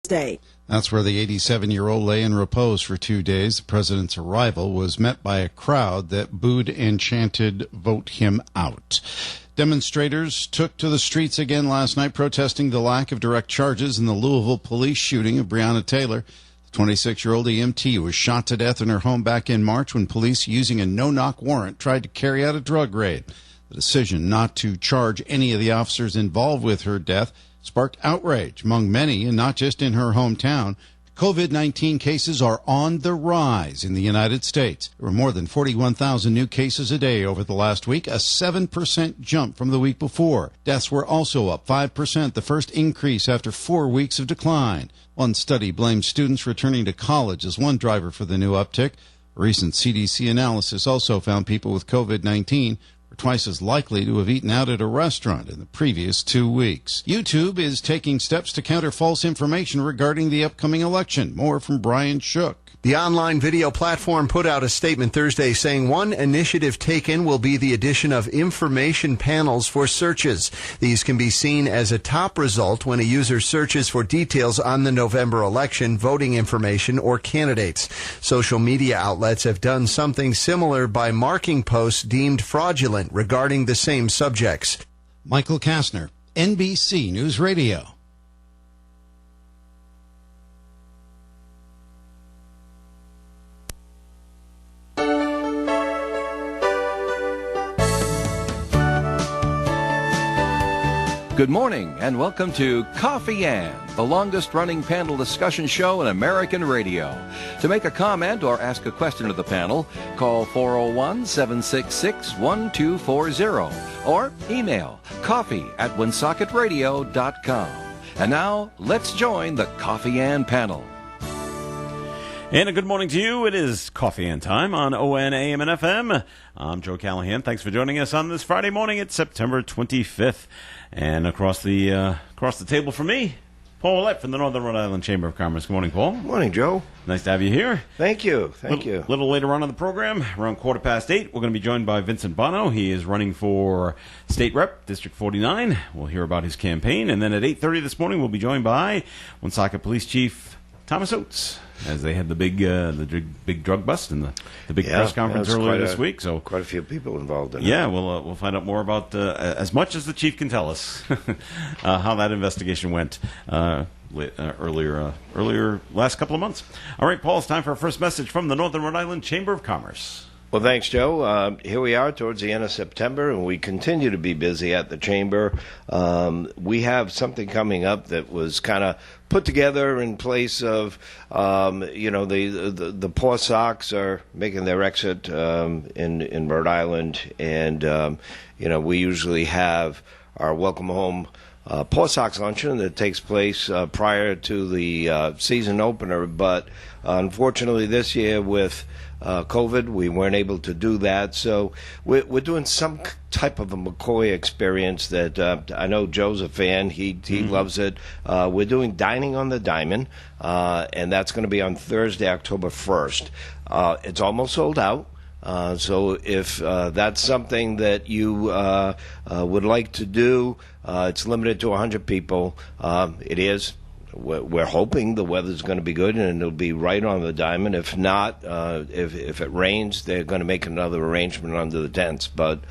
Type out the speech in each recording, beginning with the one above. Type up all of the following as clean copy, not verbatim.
Day. That's where the 87-year-old lay in repose for 2 days. The president's arrival was met by a crowd that booed and chanted, "Vote him out." Demonstrators took to the streets again last night, protesting the lack of direct charges in the Louisville police shooting of Breonna Taylor. The 26-year-old EMT was shot to death in her home back in March when police, using a no-knock warrant, tried to carry out a drug raid. The decision not to charge any of the officers involved with her death sparked outrage among many, and not just in her hometown. COVID-19 cases are on the rise in the United States. There were more than 41,000 new cases a day over the last week, a 7% jump from the week before. Deaths were also up 5%, the first increase after 4 weeks of decline. One study blamed students returning to college as one driver for the new uptick. A recent CDC analysis also found people with COVID-19 were twice as likely to have eaten out at a restaurant in the previous 2 weeks. YouTube is taking steps to counter false information regarding the upcoming election. More from Brian Shook. The online video platform put out a statement Thursday saying one initiative taken will be the addition of information panels for searches. These can be seen as a top result when a user searches for details on the November election, voting information, or candidates. Social media outlets have done something similar by marking posts deemed fraudulent regarding the same subjects. Michael Kastner, NBC News Radio. Good morning and welcome to Coffee Ann, the longest-running panel discussion show in American radio. To make a comment or ask a question of the panel, call 401-766-1240 or email coffee@woonsocket.radio.com. And now, let's join the Coffee Ann panel. And a good morning to you. It is Coffee Ann time on ON, AM, and FM. I'm Joe Callahan. Thanks for joining us on this Friday morning. It's September 25th. And across the table from me, Paul Ouellette from the Northern Rhode Island Chamber of Commerce. Good morning, Paul. Good morning, Joe. Nice to have you here. Thank you. Thank you. A little later on in the program, around 8:15, we're going to be joined by Vincent Bono. He is running for State Rep, District 49. We'll hear about his campaign. And then at 8:30 this morning, we'll be joined by Woonsocket Police Chief Thomas Oates, as they had the big drug bust and the big press conference earlier this week. So quite a few people involved in it. Yeah, we'll find out more about as much as the chief can tell us how that investigation went earlier last couple of months. All right, Paul, it's time for our first message from the Northern Rhode Island Chamber of Commerce. Well, thanks, Joe. Here we are towards the end of September, and we continue to be busy at the Chamber. We have something coming up that was kind of put together in place of, the Paw Sox are making their exit in Rhode Island, and, we usually have our Welcome Home Paw Sox luncheon that takes place prior to the season opener, but unfortunately this year with COVID, we weren't able to do that. So we're doing some type of a McCoy experience that I know Joe's a fan. He loves it. We're doing Dining on the Diamond, and that's going to be on Thursday, October 1st. It's almost sold out. So if that's something that you would like to do, it's limited to 100 people. It is. We're hoping the weather's going to be good and it'll be right on the diamond. If not, if it rains, they're going to make another arrangement under the tents. But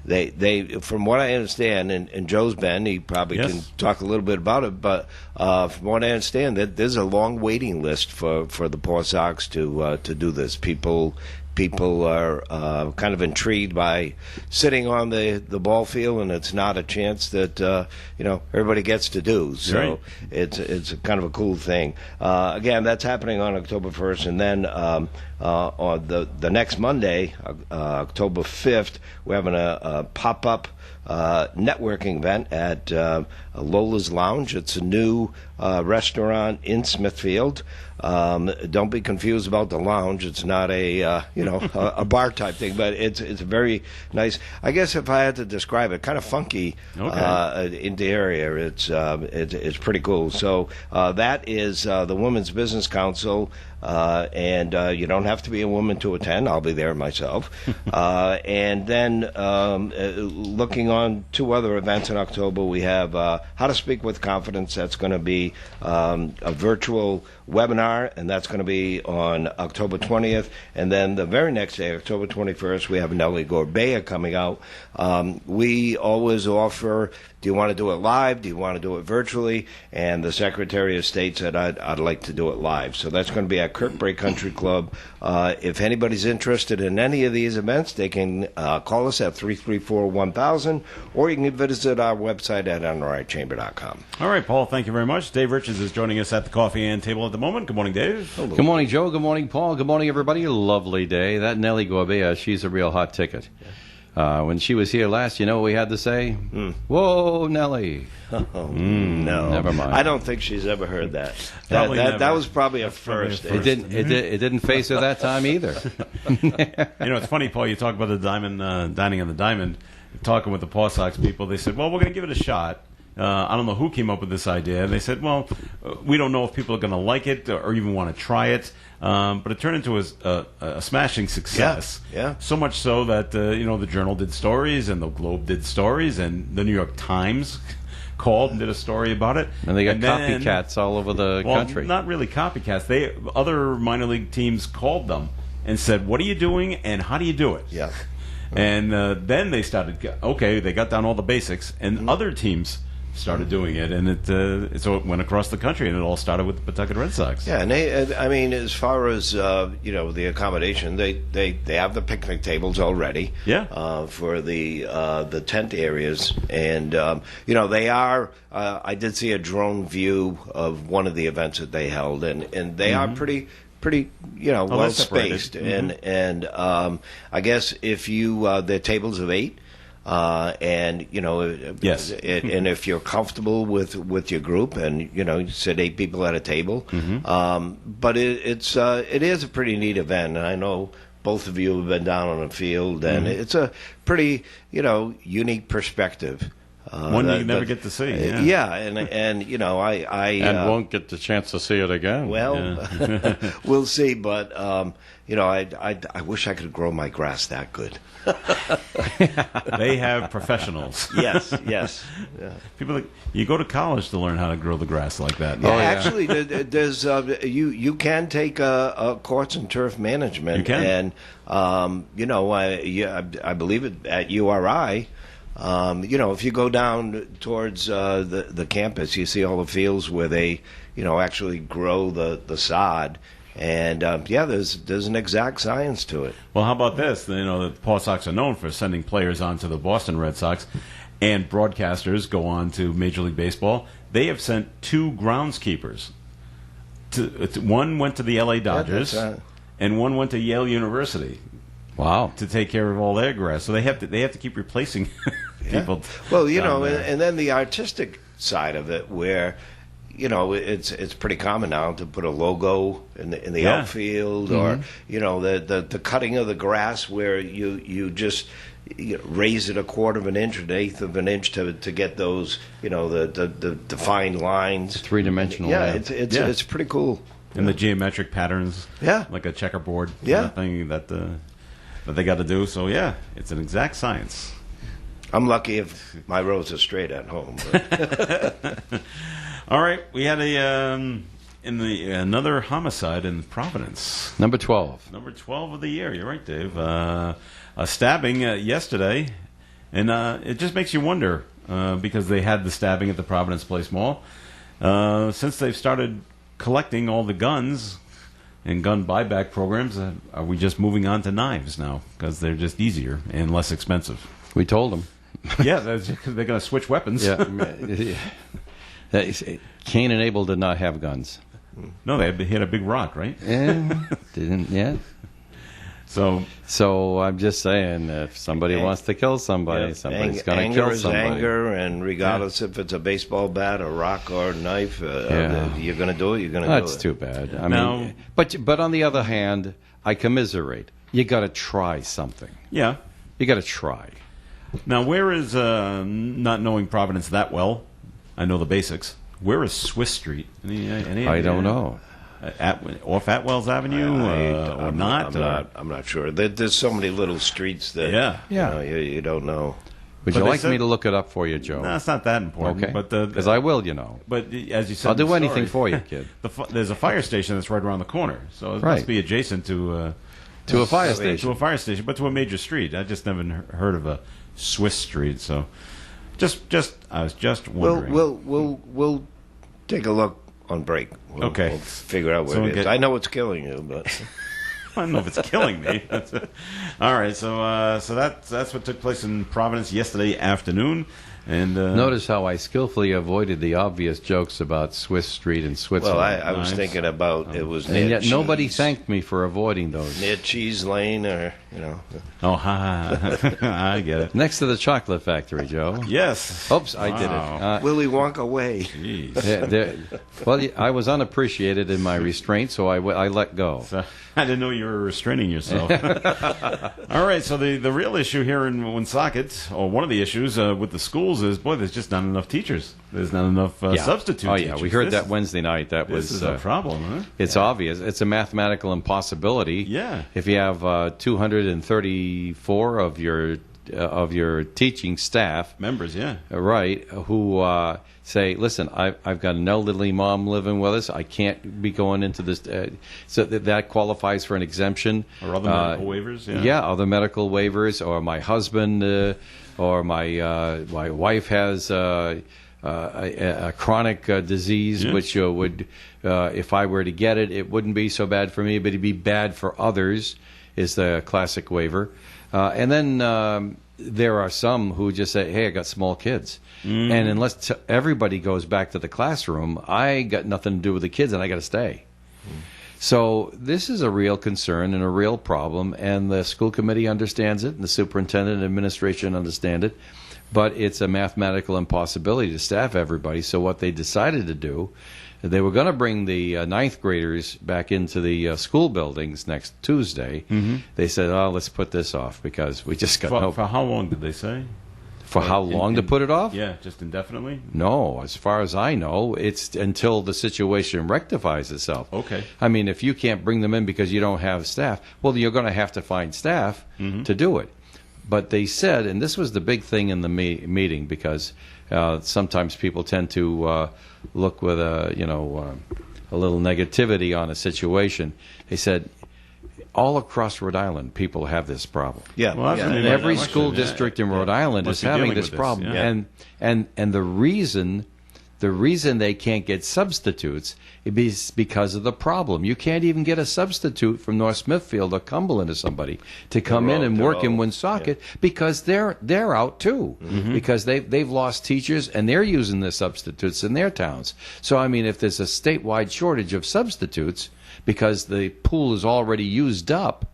they from what I understand, and Joe's been, he probably can talk a little bit about it. But from what I understand, that there's a long waiting list for the Paw Sox to do this. People are kind of intrigued by sitting on the ball field, and it's not a chance that everybody gets to do. So it's kind of a cool thing. Again, that's happening on October 1st, and then on the next Monday, October 5th, we're having a pop-up networking event at Lola's Lounge. It's a new restaurant in Smithfield. Don't be confused about the lounge. It's not a bar type thing, but it's a very nice. I guess if I had to describe it, kind of funky in the area. It's pretty cool. So that is the Women's Business Council and you don't have to be a woman to attend. I'll be there myself. And then looking on 2 other events in October, we have How to Speak with Confidence. That's going to be a virtual webinar, and that's going to be on October 20th. And then the very next day, October 21st, we have Nellie Gorbea coming out. We always offer, do you want to do it live? Do you want to do it virtually? And the Secretary of State said, I'd like to do it live. So that's going to be at Kirkbrake Country Club. If anybody's interested in any of these events, they can call us at 334-1000, or you can visit our website at nrichamber.com. All right, Paul, thank you very much. Dave Richards is joining us at the coffee and table at the moment. Good morning, Dave. Good morning, Joe. Good morning, Paul. Good morning, everybody. Lovely day. That Nellie Gorbea, she's a real hot ticket. When she was here last, you know what we had to say? Whoa, Nellie. Oh, no. Never mind. I don't think she's ever heard that. That was probably a first. It didn't face her that time either. It's funny, Paul, you talk about the diamond, dining on the diamond, talking with the Paw Sox people. They said, well, we're going to give it a shot. I don't know who came up with this idea. They said, well, we don't know if people are going to like it or even want to try it. But it turned into a smashing success. Yeah. So much so that, the Journal did stories and the Globe did stories and the New York Times called and did a story about it. And they got copycats all over the country. Not really copycats. Other minor league teams called them and said, what are you doing and how do you do it? Yeah. And then they started, they got down all the basics, and other teams started doing it, and so it went across the country, and it all started with the Pawtucket Red Sox. Yeah, and as far as the accommodation, they have the picnic tables already. Yeah. For the tent areas, and they are. I did see a drone view of one of the events that they held, and they are pretty well spaced, and I guess if you the tables of 8. And yes. And if you're comfortable with your group, and you sit 8 people at a table, but it is a pretty neat event, and I know both of you have been down on the field, and it's a pretty unique perspective. One you never get to see. Yeah, and I and won't get the chance to see it again. Well, we'll see, but I wish I could grow my grass that good. They have professionals. Yes. Yeah. People, you go to college to learn how to grow the grass like that. Yeah, actually, there's you can take a course in turf management. You can, and I believe it at URI. If you go down towards the campus, you see all the fields where they actually grow the sod. And there's an exact science to it. Well, how about this? The Paw Sox are known for sending players on to the Boston Red Sox, and broadcasters go on to Major League Baseball. They have sent 2 groundskeepers. One went to the LA Dodgers, and one went to Yale University. Wow! To take care of all their grass, so they have to keep replacing people. Well, and then the artistic side of it, where. It's pretty common now to put a logo in the outfield, or the cutting of the grass where you just raise it a quarter of an inch or an eighth of an inch to get those the defined lines, 3-dimensional. Yeah, it's pretty cool. And the geometric patterns, like a checkerboard, thing that they got to do. So it's an exact science. I'm lucky if my rows are straight at home. But. All right, we had another homicide in Providence. Number 12. Number 12 of the year. You're right, Dave. A stabbing yesterday, and it just makes you wonder because they had the stabbing at the Providence Place Mall. Since they've started collecting all the guns and gun buyback programs, are we just moving on to knives now because they're just easier and less expensive? We told them. Yeah, they're going to switch weapons. Yeah. Cain and Abel did not have guns. No, they hit a big rock, right? Didn't. Yeah. So I'm just saying, if somebody wants to kill somebody, somebody's going to kill somebody. Anger, and regardless if it's a baseball bat, a rock, or a knife, you're going to do it. You're going to do it. That's too bad. I mean, but on the other hand, I commiserate. You got to try something. Yeah. You got to try. Now, where is not knowing Providence that well? I know the basics. Where is Swiss Street? I don't know. off Atwells Avenue or not? I'm not sure. There's so many little streets that you don't know. Would you like me to look it up for you, Joe? No, it's not that important. Okay. But because I will, you know. But as you said, I'll do in the anything story, for you, kid. There's a fire station that's right around the corner, so it Right. must be adjacent to a fire station. To a fire station, but to a major street. I just never heard of a Swiss street, so I was just wondering. We'll take a look on break. We'll figure out what it is. I know it's killing you, but I don't know if it's killing me. All right, so that's what took place in Providence yesterday afternoon. And notice how I skillfully avoided the obvious jokes about Swiss Street and Switzerland. Well, I was thinking about it was near and yet nobody Cheese. thanked me for avoiding those. Near Cheese Lane, or Oh, I get it. Next to the chocolate factory, Joe. Yes. Oops, I did it. Willy Wonka way. Jeez. Well, I was unappreciated in my restraint, so I let go. So, I didn't know you were restraining yourself. All right, so the real issue here in Woonsocket, or one of the issues with the schools is, boy, there's just not enough teachers. There's not enough substitute Oh, teachers. yeah, we heard that Wednesday night. That This was is a problem, huh? It's obvious. It's a mathematical impossibility. Yeah. If you have 234 of your teaching staff, Members, yeah. right, who say, listen, I've got an elderly mom living with us. I can't be going into this. So that qualifies for an exemption. Or other medical waivers, yeah. Yeah, other medical waivers. Or my husband or my wife has a chronic disease, which would, if I were to get it, it wouldn't be so bad for me, but it'd be bad for others, is the classic waiver. And then there are some who just say, hey, I got small kids. And unless everybody goes back to the classroom, I got nothing to do with the kids and I got to stay. So this is a real concern and a real problem, and the school committee understands it, and the superintendent and administration understand it, but it's a mathematical impossibility to staff everybody. So what they decided to do, they were going to bring the ninth graders back into the school buildings next Tuesday. They said, oh, let's put this off because we just got For how long did they say? For how long to put it off? Yeah, just indefinitely? No, as far as I know, it's until the situation rectifies itself. Okay. I mean, if you can't bring them in because you don't have staff, well, you're going to have to find staff to do it. But they said, and this was the big thing in the meeting, because sometimes people tend to look with a little negativity on a situation. They said, all across Rhode Island, people have this problem. Yeah. Well, And every school district in Rhode Island is Must be having dealing this with this, problem. yeah. And the reason they can't get substitutes is because of the problem. You can't even get a substitute from North Smithfield or Cumberland or somebody to come in and work in Woonsocket because they're out too, because they've lost teachers and they're using the substitutes in their towns. So I mean, if there's a statewide shortage of substitutes because the pool is already used up,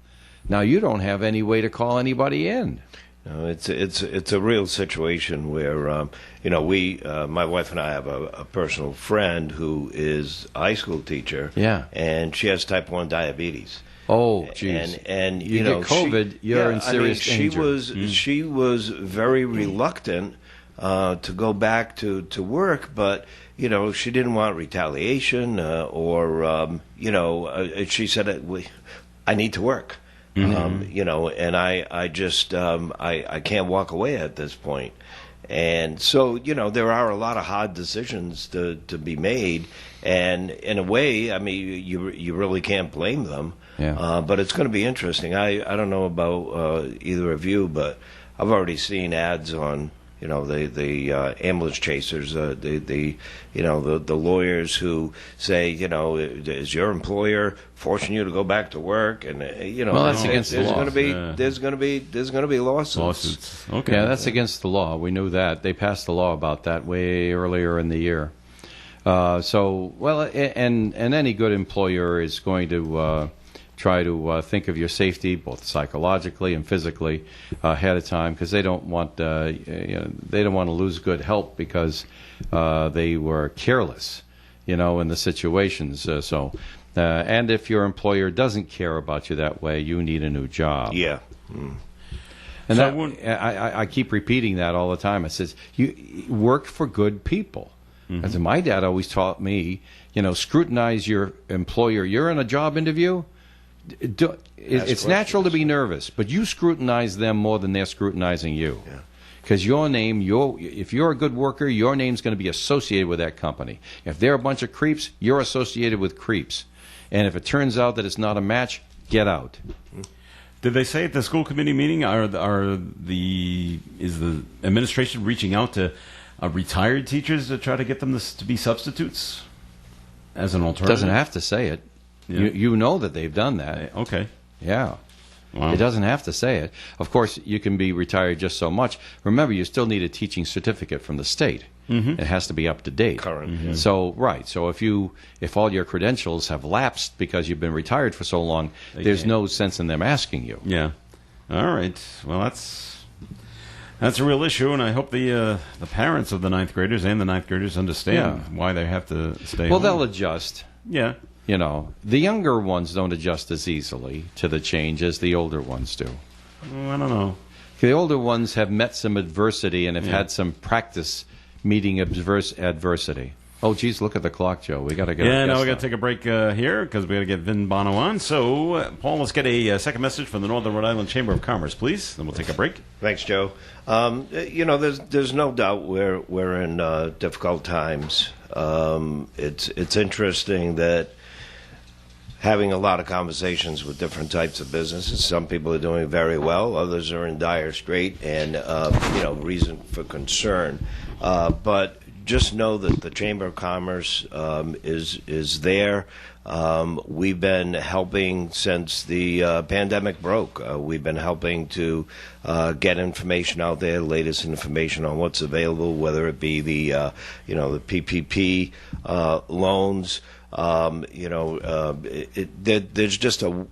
now you don't have any way to call anybody in. No, it's a real situation where my wife and I have a personal friend who is a high school teacher. Yeah. And she has type 1 diabetes. Oh, geez. And you get COVID, you're in serious danger. She was very reluctant to go back to work, but she didn't want retaliation she said, I need to work. And I just I can't walk away at this point. And so, there are a lot of hard decisions to be made, and in a way, I mean, you really can't blame them. Yeah. But it's going to be interesting. I don't know about either of you, but I've already seen ads on the ambulance chasers, the lawyers who say, is your employer forcing you to go back to work? And well, that's against the law. There's going to be lawsuits. Okay. Yeah, that's against the law. We knew that. They passed a law about that way earlier in the year. And any good employer is going to try to think of your safety, both psychologically and physically, ahead of time, because they don't want they don't want to lose good help because they were careless, in the situations. And if your employer doesn't care about you that way, you need a new job. Yeah. And so I keep repeating that all the time. I says, you work for good people. I said, my dad always taught me, scrutinize your employer. You're in a job interview. It's natural to be nervous, but you scrutinize them more than they're scrutinizing you. Yeah. Because your name, if you're a good worker, your name's going to be associated with that company. If they're a bunch of creeps, you're associated with creeps. And if it turns out that it's not a match, get out. Did they say at the school committee meeting, is the administration reaching out to retired teachers to try to get them to be substitutes as an alternative? Doesn't have to say it. Yeah. You know that they've done that. Okay. Yeah. Wow. It doesn't have to say it. Of course, you can be retired just so much. Remember, you still need a teaching certificate from the state. Mm-hmm. It has to be up to date. Current. Mm-hmm. So, right. So if all your credentials have lapsed because you've been retired for so long, there's no sense in them asking you. Yeah. All right. Well, that's a real issue, and I hope the parents of the ninth graders and the ninth graders understand why they have to stay Well, home. they'll adjust. Yeah. The younger ones don't adjust as easily to the change as the older ones do. I don't know. The older ones have met some adversity and have had some practice meeting adversity. Oh, geez, look at the clock, Joe. We got to get. Yeah, no, we got to take a break here because we got to get Vin Bono on. So, Paul, let's get a second message from the Northern Rhode Island Chamber of Commerce, please. Then we'll take a break. Thanks, Joe. There's no doubt we're in difficult times. It's interesting that having a lot of conversations with different types of businesses. Some people are doing very well, others are in dire strait, and reason for concern. But just know that the Chamber of Commerce is there. We've been helping since the pandemic broke. We've been helping to get information out there, latest information on what's available, whether it be the PPP loans. There's just a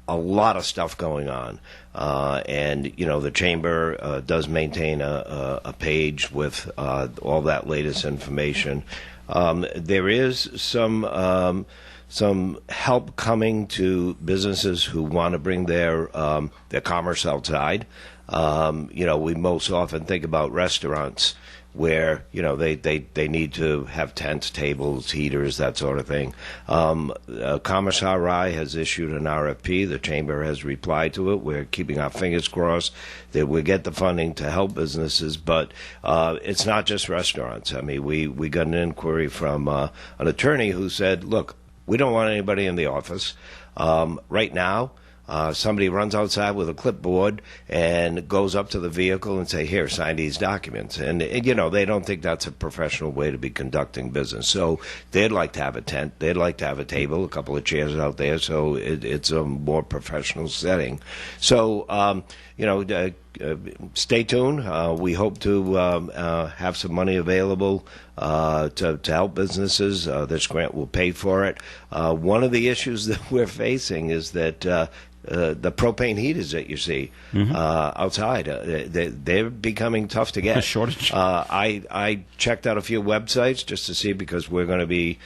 lot of stuff going on, and the chamber does maintain a page with all that latest information. There is some help coming to businesses who want to bring their commerce outside. We most often think about restaurants where they need to have tents, tables, heaters, that sort of thing. Commerce RI has issued an RFP. The chamber has replied to it. We're keeping our fingers crossed that we get the funding to help businesses, but it's not just restaurants. I mean, we got an inquiry from an attorney who said, look, we don't want anybody in the office. Right now, somebody runs outside with a clipboard and goes up to the vehicle and say, here, sign these documents. And they don't think that's a professional way to be conducting business. So they'd like to have a tent. They'd like to have a table, a couple of chairs out there. So it's a more professional setting. So, stay tuned. We hope to have some money available to help businesses. This grant will pay for it. One of the issues that we're facing is that the propane heaters that you see outside, they're becoming tough to get. A shortage. I checked out a few websites just to see, because we're going to be,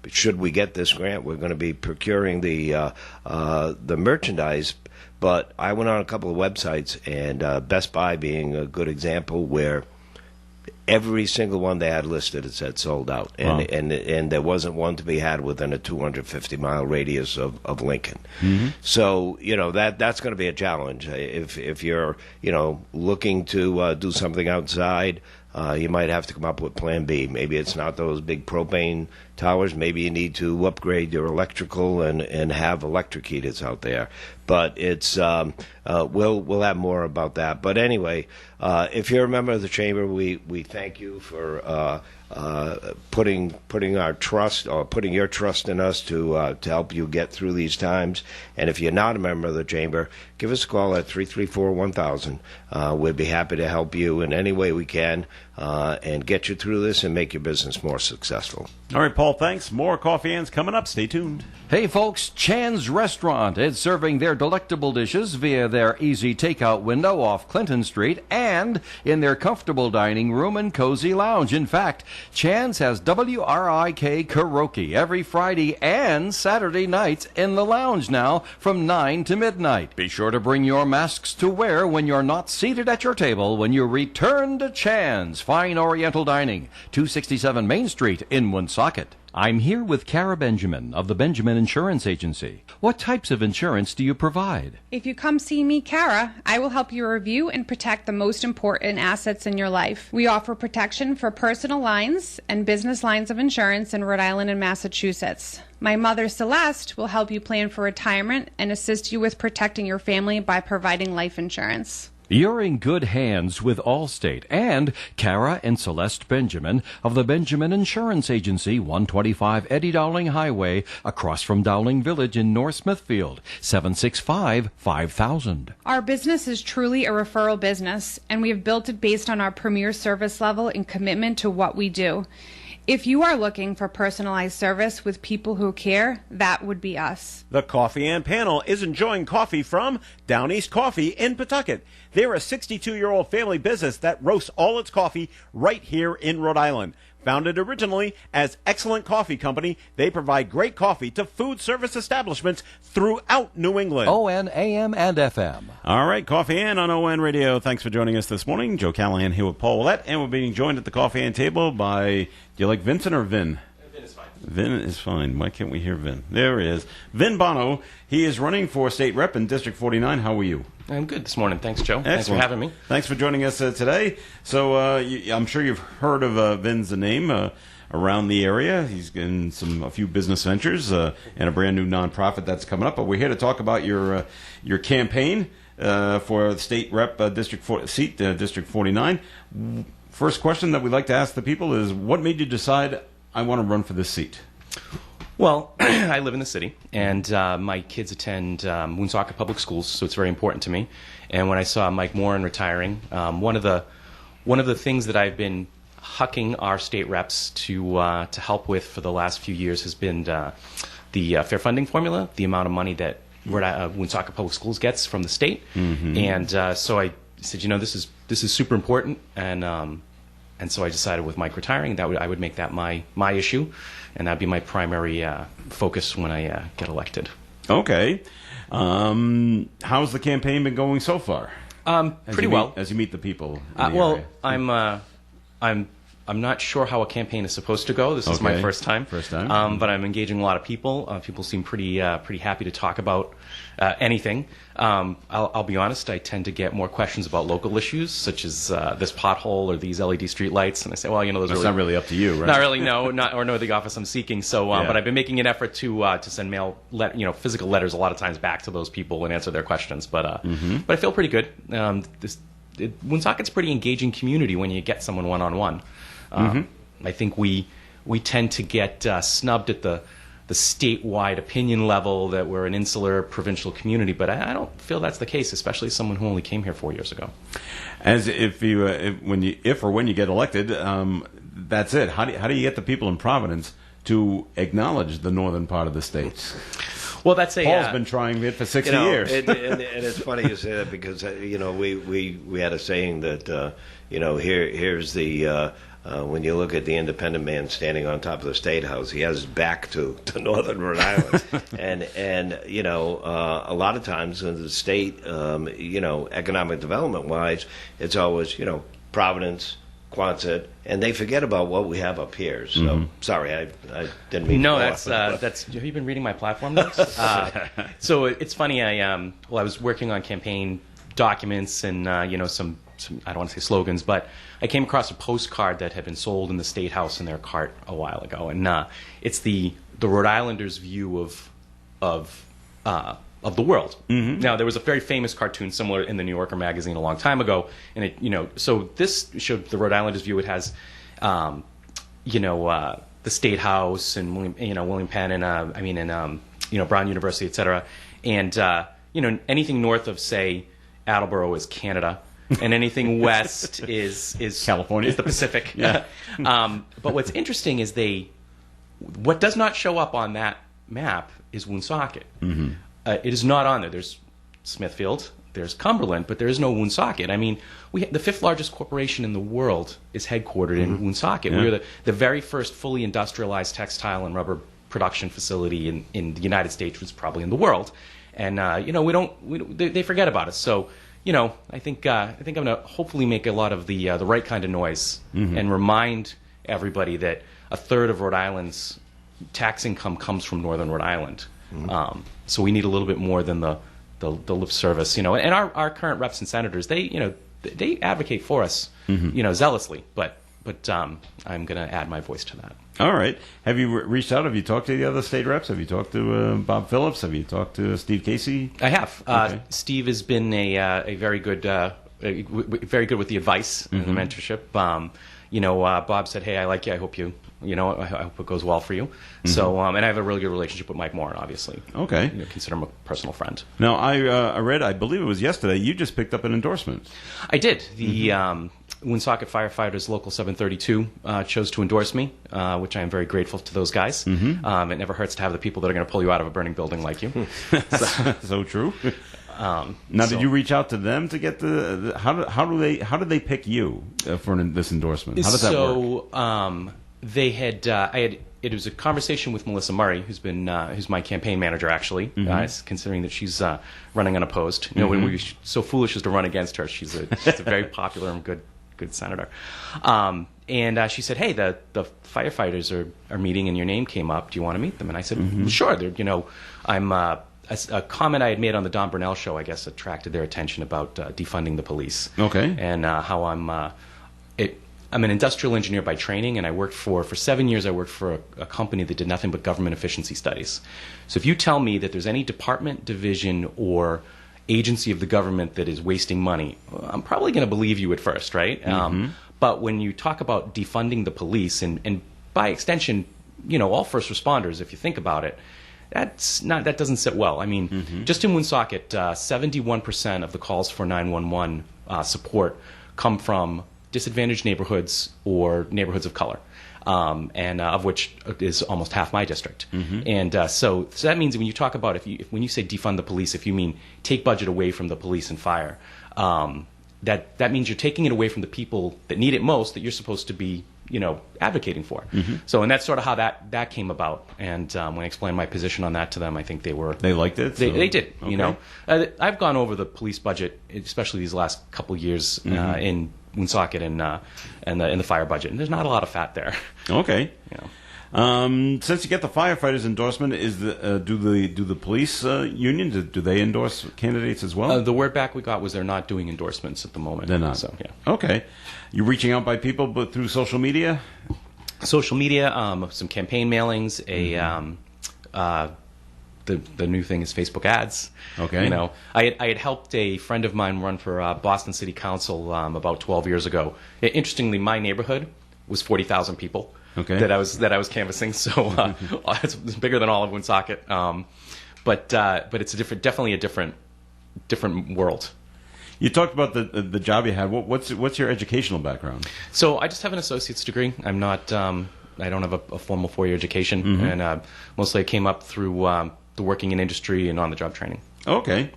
should we get this grant, we're going to be procuring the merchandise. But I went on a couple of websites, and Best Buy being a good example, where every single one they had listed, it said sold out, and there wasn't one to be had within a 250-mile radius of Lincoln. Mm-hmm. So that's going to be a challenge if you're looking to do something outside. You might have to come up with Plan B. Maybe it's not those big propane towers. Maybe you need to upgrade your electrical and have electric heaters out there. But it's we'll have more about that. But anyway, if you're a member of the chamber, we thank you for putting our trust, or putting your trust in us to help you get through these times. And if you're not a member of the chamber, give us a call at 334-1000. We'd be happy to help you in any way we can and get you through this and make your business more successful. All right, Paul, thanks. More Coffee Ants coming up. Stay tuned. Hey, folks, Chan's Restaurant is serving their delectable dishes via their easy takeout window off Clinton Street and in their comfortable dining room and cozy lounge. In fact, Chan's has WRIK karaoke every Friday and Saturday nights in the lounge now from 9 to midnight. Be sure to bring your masks to wear when you're not seated at your table when you return to Chan's Fine Oriental Dining, 267 Main Street in Woonsocket. I'm here with Kara Benjamin of the Benjamin Insurance Agency. What types of insurance do you provide? If you come see me, Kara, I will help you review and protect the most important assets in your life. We offer protection for personal lines and business lines of insurance in Rhode Island and Massachusetts. My mother, Celeste, will help you plan for retirement and assist you with protecting your family by providing life insurance. You're in good hands with Allstate and Kara and Celeste Benjamin of the Benjamin Insurance Agency, 125 Eddie Dowling Highway, across from Dowling Village in North Smithfield, 765-5000. Our business is truly a referral business, and we have built it based on our premier service level and commitment to what we do. If you are looking for personalized service with people who care, that would be us. The Coffee and Panel is enjoying coffee from Down East Coffee in Pawtucket. They're a 62-year-old family business that roasts all its coffee right here in Rhode Island. Founded originally as Excellent Coffee Company, they provide great coffee to food service establishments throughout New England. ON, AM, and FM. All right, Coffee Ann on ON Radio. Thanks for joining us this morning. Joe Callahan here with Paul Willett, and we're being joined at the Coffee Ann table by, do you like Vincent or Vin? Vin is fine. Vin is fine. Why can't we hear Vin? There he is. Vin Bono. He is running for state rep in District 49. How are you? I'm good this morning. Thanks, Joe. Excellent. Thanks for having me. Thanks for joining us today. So I'm sure you've heard of Vin's name around the area. He's in a few business ventures and a brand new nonprofit that's coming up. But we're here to talk about your campaign for the state rep District 49. First question that we'd like to ask the people is, what made you decide I want to run for this seat? Well, I live in the city, and my kids attend Woonsocket Public Schools, so it's very important to me. And when I saw Mike Moran retiring, one of the things that I've been hucking our state reps to help with for the last few years has been the fair funding formula, the amount of money that Woonsocket Public Schools gets from the state. Mm-hmm. And so I said, this is super important, and so I decided with Mike retiring that I would make that my issue, and that'd be my primary focus when I get elected. Okay. How's the campaign been going so far? Pretty well. As you meet the people in the area. I'm not sure how a campaign is supposed to go. This is my first time. But I'm engaging a lot of people. People seem pretty happy to talk about anything. I'll be honest, I tend to get more questions about local issues, such as this pothole or these LED street lights. And I say, well, those That's are not really up to you, right? Not really, no, or the office I'm seeking. So, but I've been making an effort to send physical letters a lot of times back to those people and answer their questions. But I feel pretty good. Woonsocket's a pretty engaging community when you get someone one-on-one. I think we tend to get snubbed at the statewide opinion level that we're an insular provincial community, but I don't feel that's the case, especially as someone who only came here 4 years ago. As if when you get elected, that's it. How do you get the people in Providence to acknowledge the northern part of the state? Well, that's Paul's been trying it for 60 years. And it's funny you say that because we had a saying that here's the when you look at the independent man standing on top of the State House, he has his back to northern Rhode Island, and a lot of times in the state, economic development wise, it's always Providence, Quonset, and they forget about what we have up here. So sorry, I didn't mean. No, to that's. Have you been reading my platform notes? So it's funny. I was working on campaign documents and some I don't want to say slogans, but I came across a postcard that had been sold in the State House in their cart a while ago, and it's the Rhode Islanders' view of the world. Mm-hmm. Now, there was a very famous cartoon similar in the New Yorker magazine a long time ago, and so this showed the Rhode Islanders' view. It has, the State House and William Penn and Brown University, et cetera, and anything north of say Attleboro is Canada. And anything west is California, is the Pacific. Yeah. But what's interesting is what does not show up on that map is Woonsocket. Mm-hmm. It is not on there. There's Smithfield, there's Cumberland, but there is no Woonsocket. I mean, the fifth largest corporation in the world is headquartered in Woonsocket. Yeah. We're the very first fully industrialized textile and rubber production facility in the United States, was probably in the world. And they forget about us. So. I think I'm going to hopefully make a lot of the right kind of noise and remind everybody that a third of Rhode Island's tax income comes from Northern Rhode Island. So we need a little bit more than the lip service, you know. And our current reps and senators, they advocate for us, you know, zealously. But I'm going to add my voice to that. All right. Have you reached out? Have you talked to the other state reps? Have you talked to Bob Phillips? Have you talked to Steve Casey? I have. Okay. Steve has been a very good with the advice and the mentorship. You know, Bob said, "Hey, I like you. I hope you know, I hope it goes well for you." So, and I have a really good relationship with Mike Moore, obviously. Okay. You know, consider him a personal friend. Now, I read, I believe it was yesterday, you just picked up an endorsement. I did. The Woonsocket Firefighters Local 732 chose to endorse me, which I am very grateful to those guys. It never hurts to have the people that are going to pull you out of a burning building like you. So true. Now, did you reach out to them to get the how did they pick you for this endorsement? How does that work? So it was a conversation with Melissa Murray, who's my campaign manager actually, considering that she's running unopposed. You know, when we were so foolish as to run against her, she's a very popular and good senator. And she said, "Hey, the firefighters are meeting, and your name came up. Do you want to meet them?" And I said, well, "Sure." You know, I'm. A comment I had made on the Don Burnell show, I guess, attracted their attention about defunding the police. Okay. And how I'm an industrial engineer by training, and I worked for 7 years. I worked for a company that did nothing but government efficiency studies. So if you tell me that there's any department, division, or agency of the government that is wasting money, I'm probably going to believe you at first, right? But when you talk about defunding the police, and by extension, you know, all first responders, if you think about it, that doesn't sit well. I mean, just in Woonsocket, 71% of the calls for 911 support come from disadvantaged neighborhoods or neighborhoods of color, and of which is almost half my district. And so that means when you talk about when you say defund the police, if you mean take budget away from the police and fire, that means you're taking it away from the people that need it most, that you're supposed to be, you know, advocating for. So, and that's sort of how that came about. And when I explained my position on that to them, I think they liked it. They did. Okay. You know, I've gone over the police budget, especially these last couple of years in Woonsocket and the fire budget, and there's not a lot of fat there. Okay. You know. Since you get the firefighters endorsement, do the police union do they endorse candidates as well? The word back we got was they're not doing endorsements at the moment. They're not. So yeah. Okay. You reaching out by people, but through social media? Social media, some campaign mailings, the new thing is Facebook ads. Okay. You know, I had helped a friend of mine run for Boston City Council about 12 years ago. Interestingly, my neighborhood was 40,000 people. Okay. That I was canvassing, so it's bigger than all of Woonsocket. But it's definitely a different world. You talked about the job you had. What's your educational background? So I just have an associate's degree. I'm not. I don't have a formal 4-year education, and mostly I came up through the working in industry and on-the-job training. Okay.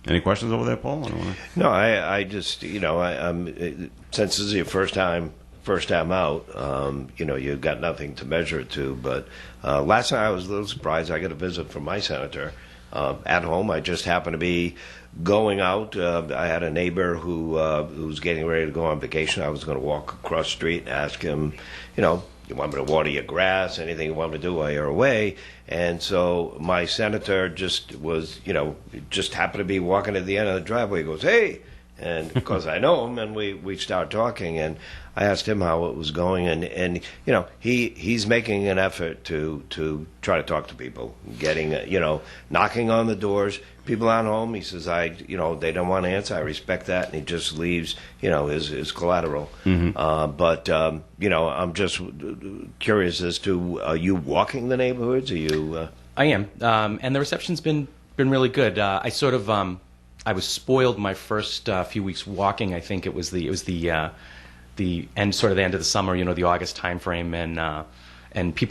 Any questions over there, Paul? No, I just, you know, since this is your first time out, you know, you've got nothing to measure it to. But last night I was a little surprised. I got a visit from my senator at home. I just happened to be going out. I had a neighbor who was getting ready to go on vacation. I was going to walk across the street and ask him, you know, you want me to water your grass, anything you want me to do while you're away? And so my senator just happened to be walking at the end of the driveway. He goes, "Hey." And because I know him, and we start talking, and I asked him how it was going, and you know, he's making an effort to try to talk to people, getting knocking on the doors. People aren't home. He says, they don't want to answer. I respect that, and he just leaves, his collateral. But I'm just curious as to, are you walking the neighborhoods? Are you? I am, and the reception's been really good. I sort of. I was spoiled my first few weeks walking. I think it was the end of the summer, the August timeframe, and a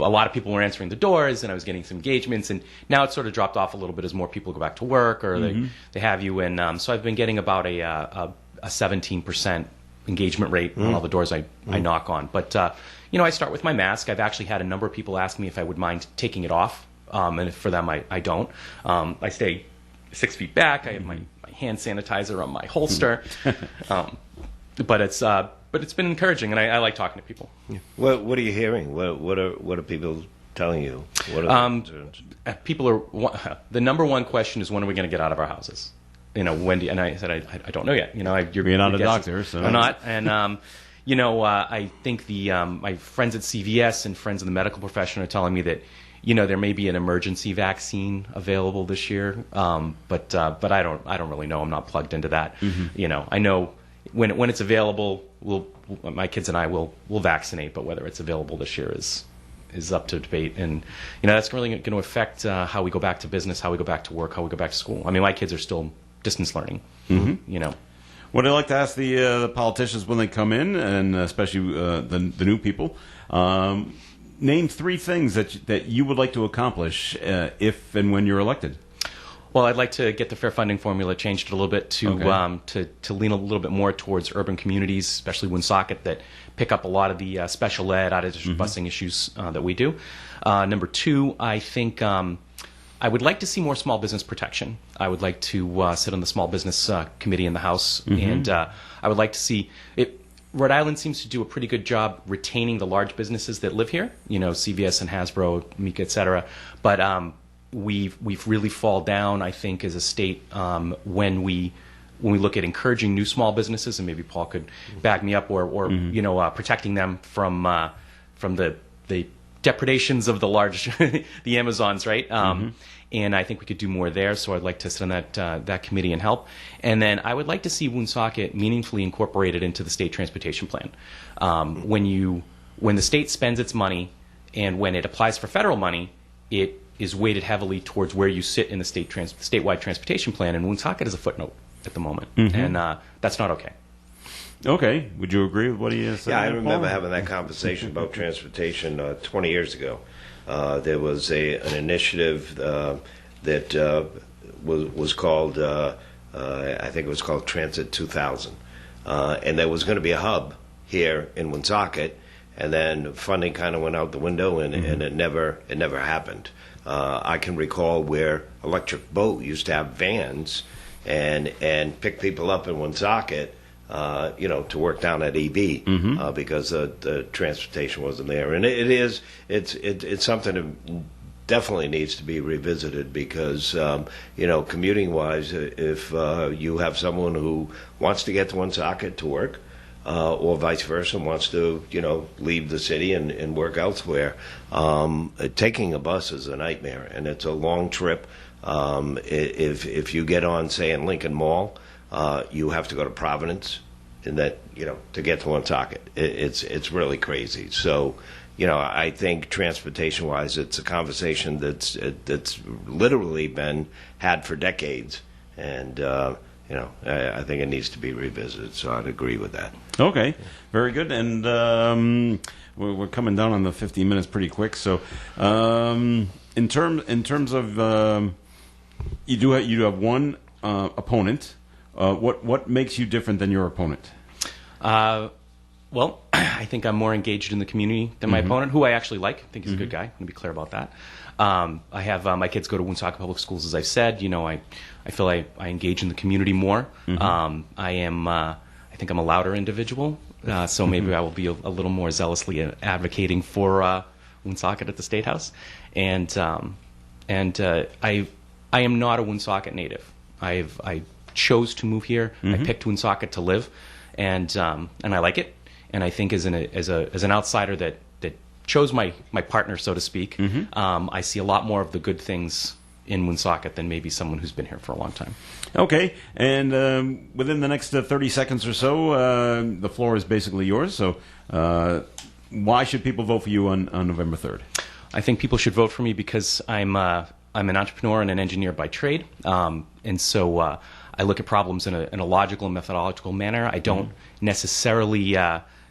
lot of people were answering the doors, and I was getting some engagements, and now it's sort of dropped off a little bit as more people go back to work or they have you, and so I've been getting about a 17% engagement rate on all the doors I knock on. But I start with my mask. I've actually had a number of people ask me if I would mind taking it off, and for them I don't. I stay 6 feet back. I have my hand sanitizer on my holster, but it's been encouraging, and I like talking to people. What are you hearing? What are people telling you? What are the concerns? People are the number one question is, when are we going to get out of our houses? When do you, and I said I don't know yet. You're not a doctor, so I'm not. And I think my friends at CVS and friends in the medical profession are telling me that there may be an emergency vaccine available this year, but I don't really know. I'm not plugged into that. I know when it's available, my kids and I will vaccinate, but whether it's available this year is up to debate. And that's really going to affect how we go back to business, how we go back to work, how we go back to school. I mean, my kids are still distance learning. What I like to ask the politicians when they come in, and especially the new people, name 3 things that you would like to accomplish if and when you're elected. Well, I'd like to get the fair funding formula changed a little bit to lean a little bit more towards urban communities, especially Woonsocket, that pick up a lot of the special ed, out-of-district busing issues that we do. Number 2, I think I would like to see more small business protection. I would like to sit on the small business committee in the House, and I would like to see it. Rhode Island seems to do a pretty good job retaining the large businesses that live here, CVS and Hasbro, Mika, et cetera. But we've really fall down, I think, as a state when we look at encouraging new small businesses, and maybe Paul could back me up, or protecting them from the depredations of the large, the Amazons, right? And I think we could do more there. So I'd like to sit on that committee and help. And then I would like to see Woonsocket meaningfully incorporated into the state transportation plan. When the state spends its money, and when it applies for federal money, it is weighted heavily towards where you sit in the statewide transportation plan. And Woonsocket is a footnote at the moment, and that's not okay. Okay. Would you agree with what he is saying? Yeah, I remember having that conversation about transportation 20 years ago. There was an initiative that was called, I think it was called Transit 2000. And there was going to be a hub here in Woonsocket, and then funding kind of went out the window, and it never happened. I can recall where Electric Boat used to have vans and pick people up in Woonsocket, to work down at EB because the transportation wasn't there. And it's something that definitely needs to be revisited because, commuting-wise, if you have someone who wants to get to Woonsocket to work, or vice versa, wants to, leave the city and work elsewhere, taking a bus is a nightmare, and it's a long trip. If you get on, say, in Lincoln Mall, you have to go to Providence, and that to get to Woonsocket, it's really crazy. So, I think transportation-wise, it's a conversation that's literally been had for decades, and I think it needs to be revisited. So I'd agree with that. Okay, very good. And we're coming down on the 15 minutes pretty quick. So in terms of you do have one opponent. What makes you different than your opponent? Well, I think I'm more engaged in the community than my opponent, who I actually like. I think he's a good guy. I'm going to be clear about that. I have my kids go to Woonsocket Public Schools, as I've said. I feel I engage in the community more. I think I'm a louder individual, so maybe I will be a little more zealously advocating for Woonsocket at the State House. And I am not a Woonsocket native. I chose to move here. I picked Woonsocket to live, and I like it. And I think as an outsider that chose my partner, so to speak, I see a lot more of the good things in Woonsocket than maybe someone who's been here for a long time. Okay, and within the next 30 seconds or so, the floor is basically yours. So why should people vote for you on November 3rd? I think people should vote for me because I'm an entrepreneur and an engineer by trade, and so I look at problems in a logical and methodological manner. I don't necessarily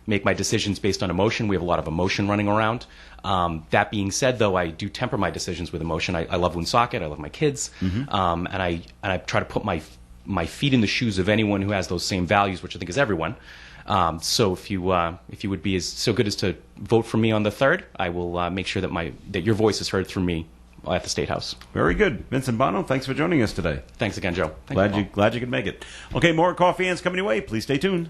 make my decisions based on emotion. We have a lot of emotion running around. That being said, though, I do temper my decisions with emotion. I love Woonsocket. I love my kids, and I try to put my feet in the shoes of anyone who has those same values, which I think is everyone. So if you would be so good as to vote for me on the 3rd, I will make sure that your voice is heard through me at the State House. Very good. Vincent Bono, thanks for joining us today. Thanks again, Joe. Glad you could make it. Okay, more Coffee Ants coming your way. Please stay tuned.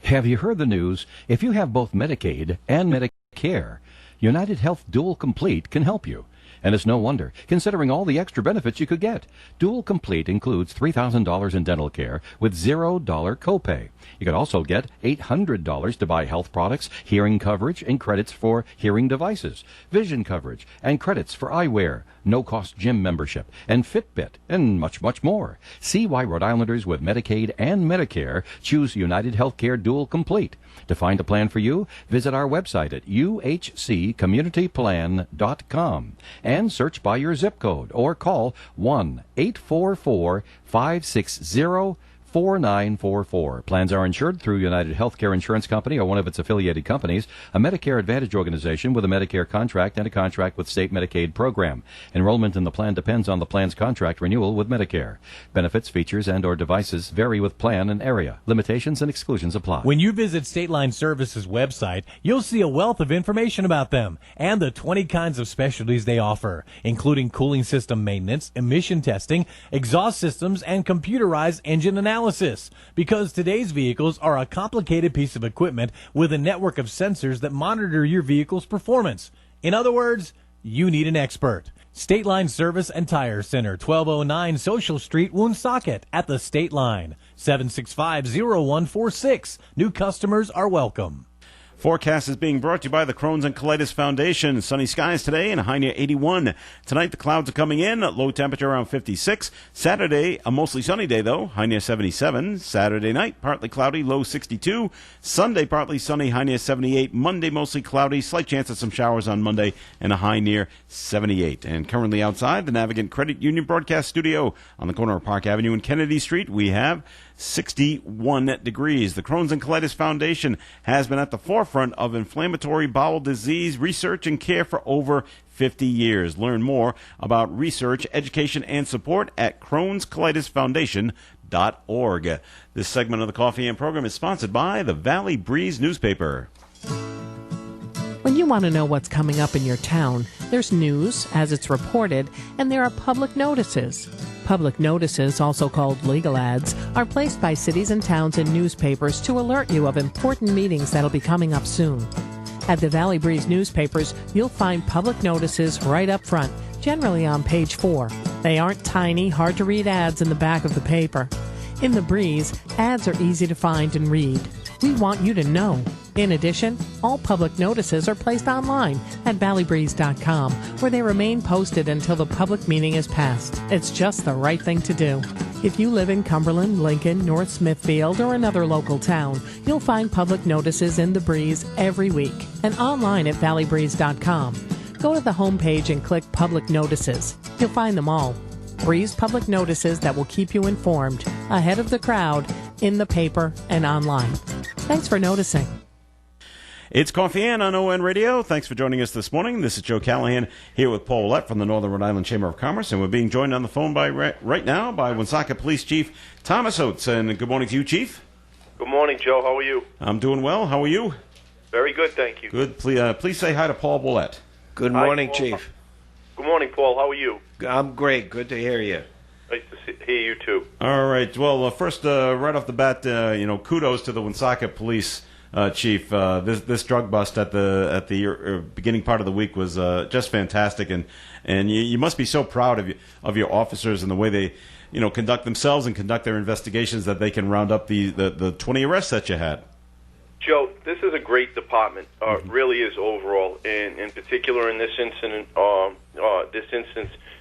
Have you heard the news? If you have both Medicaid and Medicare, United Health Dual Complete can help you. And it's no wonder, considering all the extra benefits you could get. Dual Complete includes $3,000 in dental care with $0 copay. You could also get $800 to buy health products, hearing coverage, and credits for hearing devices, vision coverage, and credits for eyewear, no-cost gym membership, and Fitbit, and much, much more. See why Rhode Islanders with Medicaid and Medicare choose United Healthcare Dual Complete. To find a plan for you, visit our website at uhccommunityplan.com and search by your zip code or call 1-844-560-4944. Plans are insured through United Healthcare Insurance Company or one of its affiliated companies, a Medicare Advantage organization with a Medicare contract and a contract with state Medicaid program. Enrollment in the plan depends on the plan's contract renewal with Medicare. Benefits, features, and/or devices vary with plan and area. Limitations and exclusions apply. When you visit State Line Services website, you'll see a wealth of information about them and the 20 kinds of specialties they offer, including cooling system maintenance, emission testing, exhaust systems, and computerized engine analysis. Because today's vehicles are a complicated piece of equipment with a network of sensors that monitor your vehicle's performance. In other words, you need an expert. State Line Service and Tire Center, 1209 Social Street, Woonsocket, at the State Line, 765-0146. New customers are welcome. Forecast is being brought to you by the Crohn's and Colitis Foundation. Sunny skies today and a high near 81. Tonight the clouds are coming in, low temperature around 56. Saturday, a mostly sunny day though, high near 77. Saturday night, partly cloudy, low 62. Sunday, partly sunny, high near 78. Monday, mostly cloudy, slight chance of some showers on Monday and a high near 78. And currently outside the Navigant Credit Union broadcast studio on the corner of Park Avenue and Kennedy Street, we have 61 degrees. The Crohn's and Colitis Foundation has been at the forefront of inflammatory bowel disease research and care for over 50 years. Learn more about research, education, and support at Crohn'sColitisFoundation.org. This segment of the Coffee and Program is sponsored by the Valley Breeze newspaper. When you want to know what's coming up in your town, there's news as it's reported, and there are public notices. Public notices, also called legal ads, are placed by cities and towns in newspapers to alert you of important meetings that'll be coming up soon. At the Valley Breeze newspapers, you'll find public notices right up front, generally on page 4. They aren't tiny, hard-to-read ads in the back of the paper. In the Breeze, ads are easy to find and read. We want you to know. In addition, all public notices are placed online at valleybreeze.com, where they remain posted until the public meeting is passed. It's just the right thing to do. If you live in Cumberland, Lincoln, North Smithfield, or another local town, you'll find public notices in the Breeze every week and online at valleybreeze.com. Go to the homepage and click Public Notices. You'll find them all. Breeze public notices that will keep you informed, ahead of the crowd, in the paper and online. Thanks for noticing. It's Coffee Ann on ON Radio. Thanks for joining us this morning. This is Joe Callahan here with Paul Ouellette from the Northern Rhode Island Chamber of Commerce, and we're being joined on the phone by right now by Woonsocket Police Chief Thomas Oates. And good morning to you, Chief. Good morning, Joe. How are you? I'm doing well. How are you? Very good, thank you. Good. Please say hi to Paul Ouellette. Good morning, Hi, Paul. Chief. Good morning, Paul. How are you? I'm great. Good to hear you. Nice to hear you, too. All right. Well, first, right off the bat, kudos to the Woonsocket Police Chief. This drug bust at the beginning part of the week was just fantastic, and you must be so proud of your officers and the way they conduct themselves and conduct their investigations, that they can round up the 20 arrests that you had. Joe, this is a great department. It really is overall, and in particular in this incident.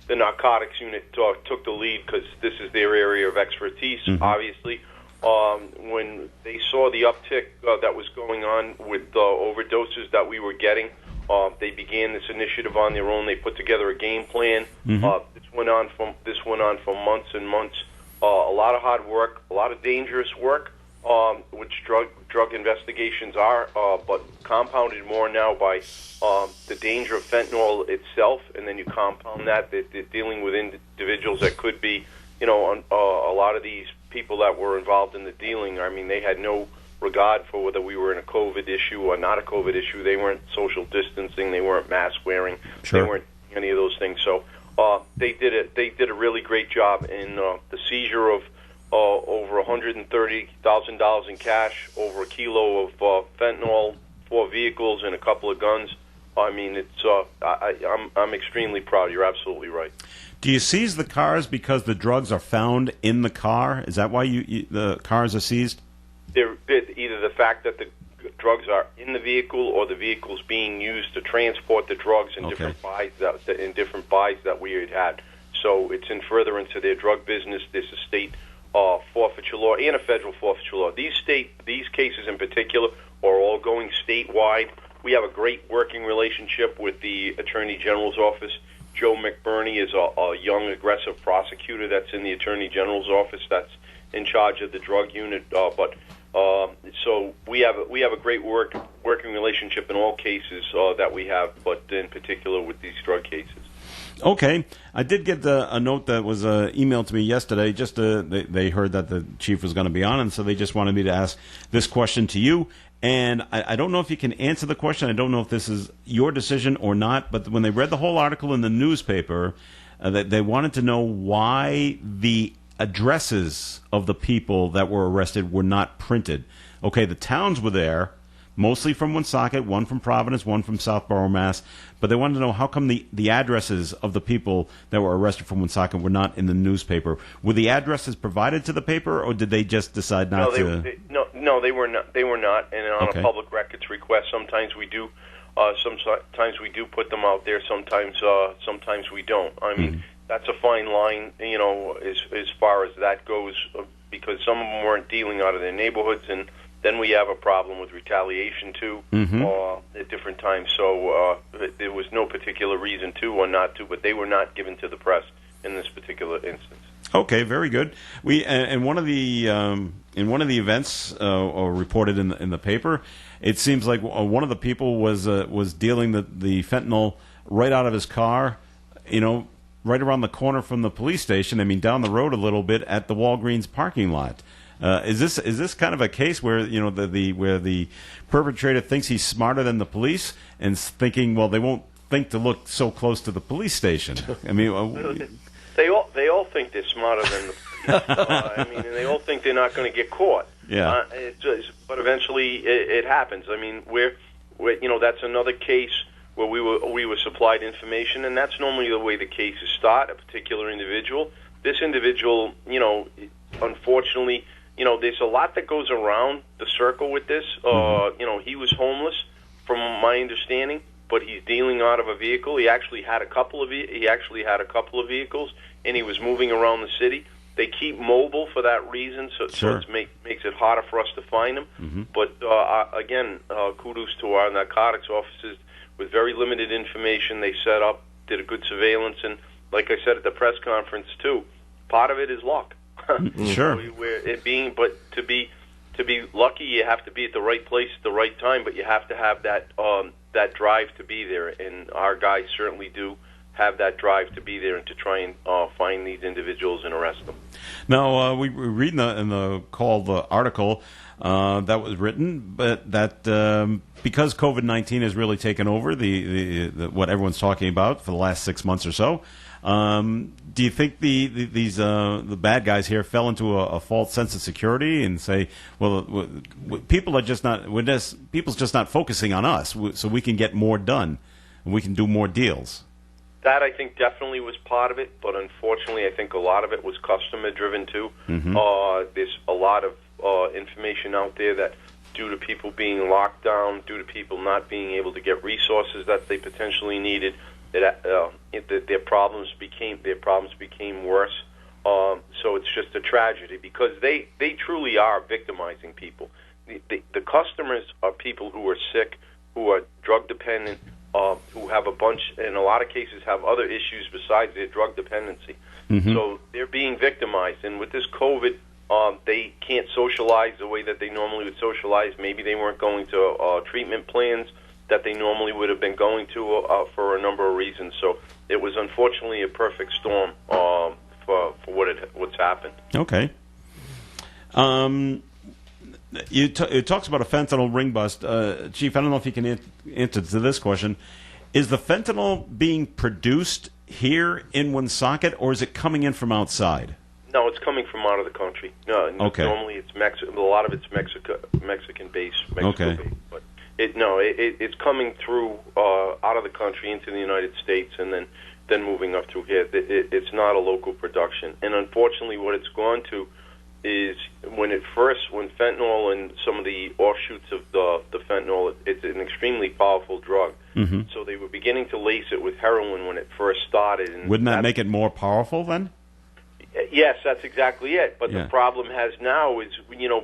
The narcotics unit took the lead because this is their area of expertise. Obviously, when they saw the uptick that was going on with overdoses that we were getting, they began this initiative on their own. They put together a game plan. This went on for months and months. A lot of hard work, a lot of dangerous work, which drug investigations are, but compounded more now by the danger of fentanyl itself, and then you compound that they're dealing with individuals that could be, a lot of these people that were involved in the dealing. I mean, they had no regard for whether we were in a COVID issue or not a COVID issue. They weren't social distancing. They weren't mask wearing. Sure. They weren't any of those things. So they did a really great job in the seizure of over $130,000 in cash, over a kilo of fentanyl, 4 vehicles, and a couple of guns. I mean, it's I'm extremely proud. You're absolutely right. Do you seize the cars because the drugs are found in the car? Is that why the cars are seized? They're either the fact that the drugs are in the vehicle or the vehicle's being used to transport the drugs in different buys that we had. So it's in furtherance of their drug business. There's a state forfeiture law and a federal forfeiture law. These cases in particular are all going statewide. We have a great working relationship with the Attorney General's office. Joe McBurney is a young, aggressive prosecutor that's in the Attorney General's office that's in charge of the drug unit. So we have a great working relationship in all cases that we have, but in particular with these drug cases. Okay, I did get a note that was emailed to me yesterday. Just they heard that the chief was going to be on, and so they just wanted me to ask this question to you. And I don't know if you can answer the question. I don't know if this is your decision or not. But when they read the whole article in the newspaper, they wanted to know why the addresses of the people that were arrested were not printed. Okay, the towns were there, mostly from Woonsocket, one from Providence, one from Southborough, Mass. But they wanted to know how come the addresses of the people that were arrested from Woonsocket were not in the newspaper. Were the addresses provided to the paper, or did they just decide not to? No, they were not. They were not. And on a public records request, sometimes we do. Sometimes we do put them out there. Sometimes we don't. I mean, that's a fine line, as far as that goes, because some of them weren't dealing out of their neighborhoods, and then we have a problem with retaliation too at different times. So there was no particular reason to or not to, but they were not given to the press in this particular instance. Okay, very good. We and one of the in one of the events reported in the paper, it seems like one of the people was dealing the fentanyl right out of his car, right around the corner from the police station. I mean, down the road a little bit at the Walgreens parking lot. Is this kind of a case where where the perpetrator thinks he's smarter than the police and thinking, well, they won't think to look so close to the police station? I mean, they all think they're smarter than the police. And they all think they're not going to get caught. Yeah. But eventually it happens. I mean, we're that's another case where we were supplied information, and that's normally the way the cases start. A particular individual. This individual, unfortunately. There's a lot that goes around the circle with this. He was homeless, from my understanding, but he's dealing out of a vehicle. He actually had a couple of vehicles, and he was moving around the city. They keep mobile for that reason, so it makes it harder for us to find him. But again, kudos to our narcotics officers with very limited information. They set up, did a good surveillance, and like I said at the press conference too, part of it is luck. Sure. But to be lucky, you have to be at the right place at the right time. But you have to have that drive to be there, and our guys certainly do have that drive to be there and to try and find these individuals and arrest them. Now we read in the called article that was written, but that because COVID-19 has really taken over the what everyone's talking about for the last 6 months or so. Do you think the bad guys here fell into a false sense of security and say, well, people's just not focusing on us, so we can get more done and we can do more deals? That, I think, definitely was part of it, but unfortunately, I think a lot of it was customer-driven, too. There's a lot of information out there that, due to people being locked down, due to people not being able to get resources that they potentially needed, that their problems became worse. So it's just a tragedy because they truly are victimizing people. The customers are people who are sick, who are drug dependent, who have in a lot of cases, have other issues besides their drug dependency. So they're being victimized. And with this COVID, they can't socialize the way that they normally would socialize. Maybe they weren't going to treatment plans that they normally would have been going to for a number of reasons. So it was unfortunately a perfect storm for what's happened. Okay. It talks about a fentanyl ring bust. Chief, I don't know if you can answer to this question. Is the fentanyl being produced here in Woonsocket, or is it coming in from outside? No, it's coming from out of the country. No, okay. Normally it's Mexico. A lot of it's Mexican-based. Okay. But It's coming through out of the country into the United States and then moving up through here. It's not a local production. And unfortunately, what it's gone to is when fentanyl and some of the offshoots of the fentanyl, it's an extremely powerful drug. Mm-hmm. So they were beginning to lace it with heroin when it first started. And wouldn't that make it more powerful then? Yes, that's exactly it. But Yeah. the problem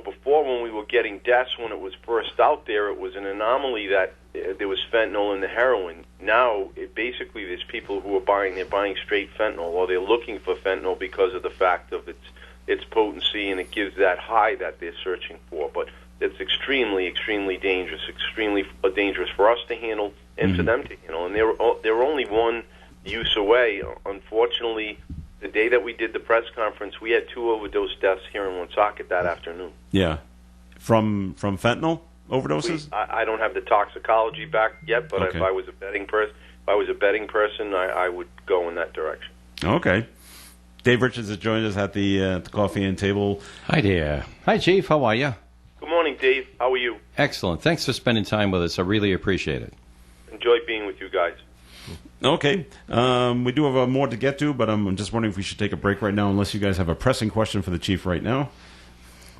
before when we were getting deaths when it was first out there, it was an anomaly that there was fentanyl in the heroin. Now, basically, there's people who are buying straight fentanyl, or they're looking for fentanyl because of the fact of its potency, and it gives that high that they're searching for. But it's extremely, extremely dangerous, extremely dangerous for us to handle and for them to handle. And they're only one use away. Unfortunately, the day that we did the press conference, we had 2 overdose deaths here in Woonsocket that afternoon. Yeah. From fentanyl overdoses? I don't have the toxicology back yet, but Okay. if I was a betting person, I would go in that direction. Okay. Dave Richards has joined us at the Coffee and Table. Hi there. Hi, Chief. How are you? Good morning, Dave. How are you? Excellent. Thanks for spending time with us. I really appreciate it. Enjoy being with you guys. Okay. We do have more to get to, but I'm just wondering if we should take a break right now, unless you guys have a pressing question for the Chief right now.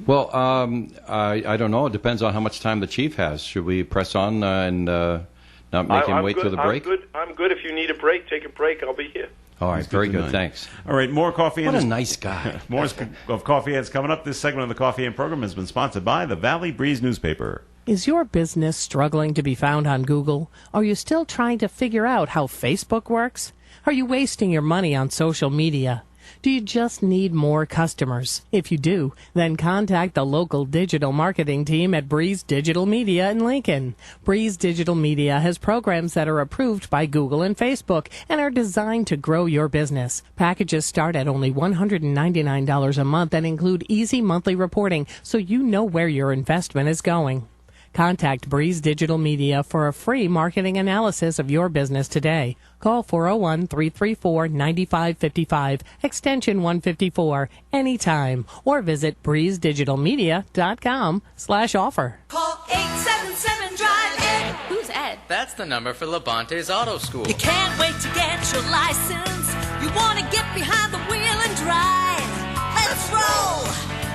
Well, I don't know. It depends on how much time the Chief has. Should we press on and not make him wait good. till the break? I'm good. If you need a break, take a break. I'll be here. All right. Very to good. know. Thanks. All right, more coffee. What a nice guy. More of Coffee Ads coming up. This segment of the Coffee and program has been sponsored by the Valley Breeze newspaper. Is your business struggling to be found on Google? Are you still trying to figure out how Facebook works? Are you wasting your money on social media? Do you just need more customers? If you do, then contact the local digital marketing team at Breeze Digital Media in Lincoln. Breeze Digital Media has programs that are approved by Google and Facebook and are designed to grow your business. Packages start at only $199 a month and include easy monthly reporting so you know where your investment is going. Contact Breeze Digital Media for a free marketing analysis of your business today. Call 401-334-9555, extension 154, anytime, or visit breezedigitalmedia.com/offer. Call 877-DRIVE-ED. Who's Ed? That's the number for Levante's Auto School. You can't wait to get your license. You want to get behind the wheel and drive. Let's roll.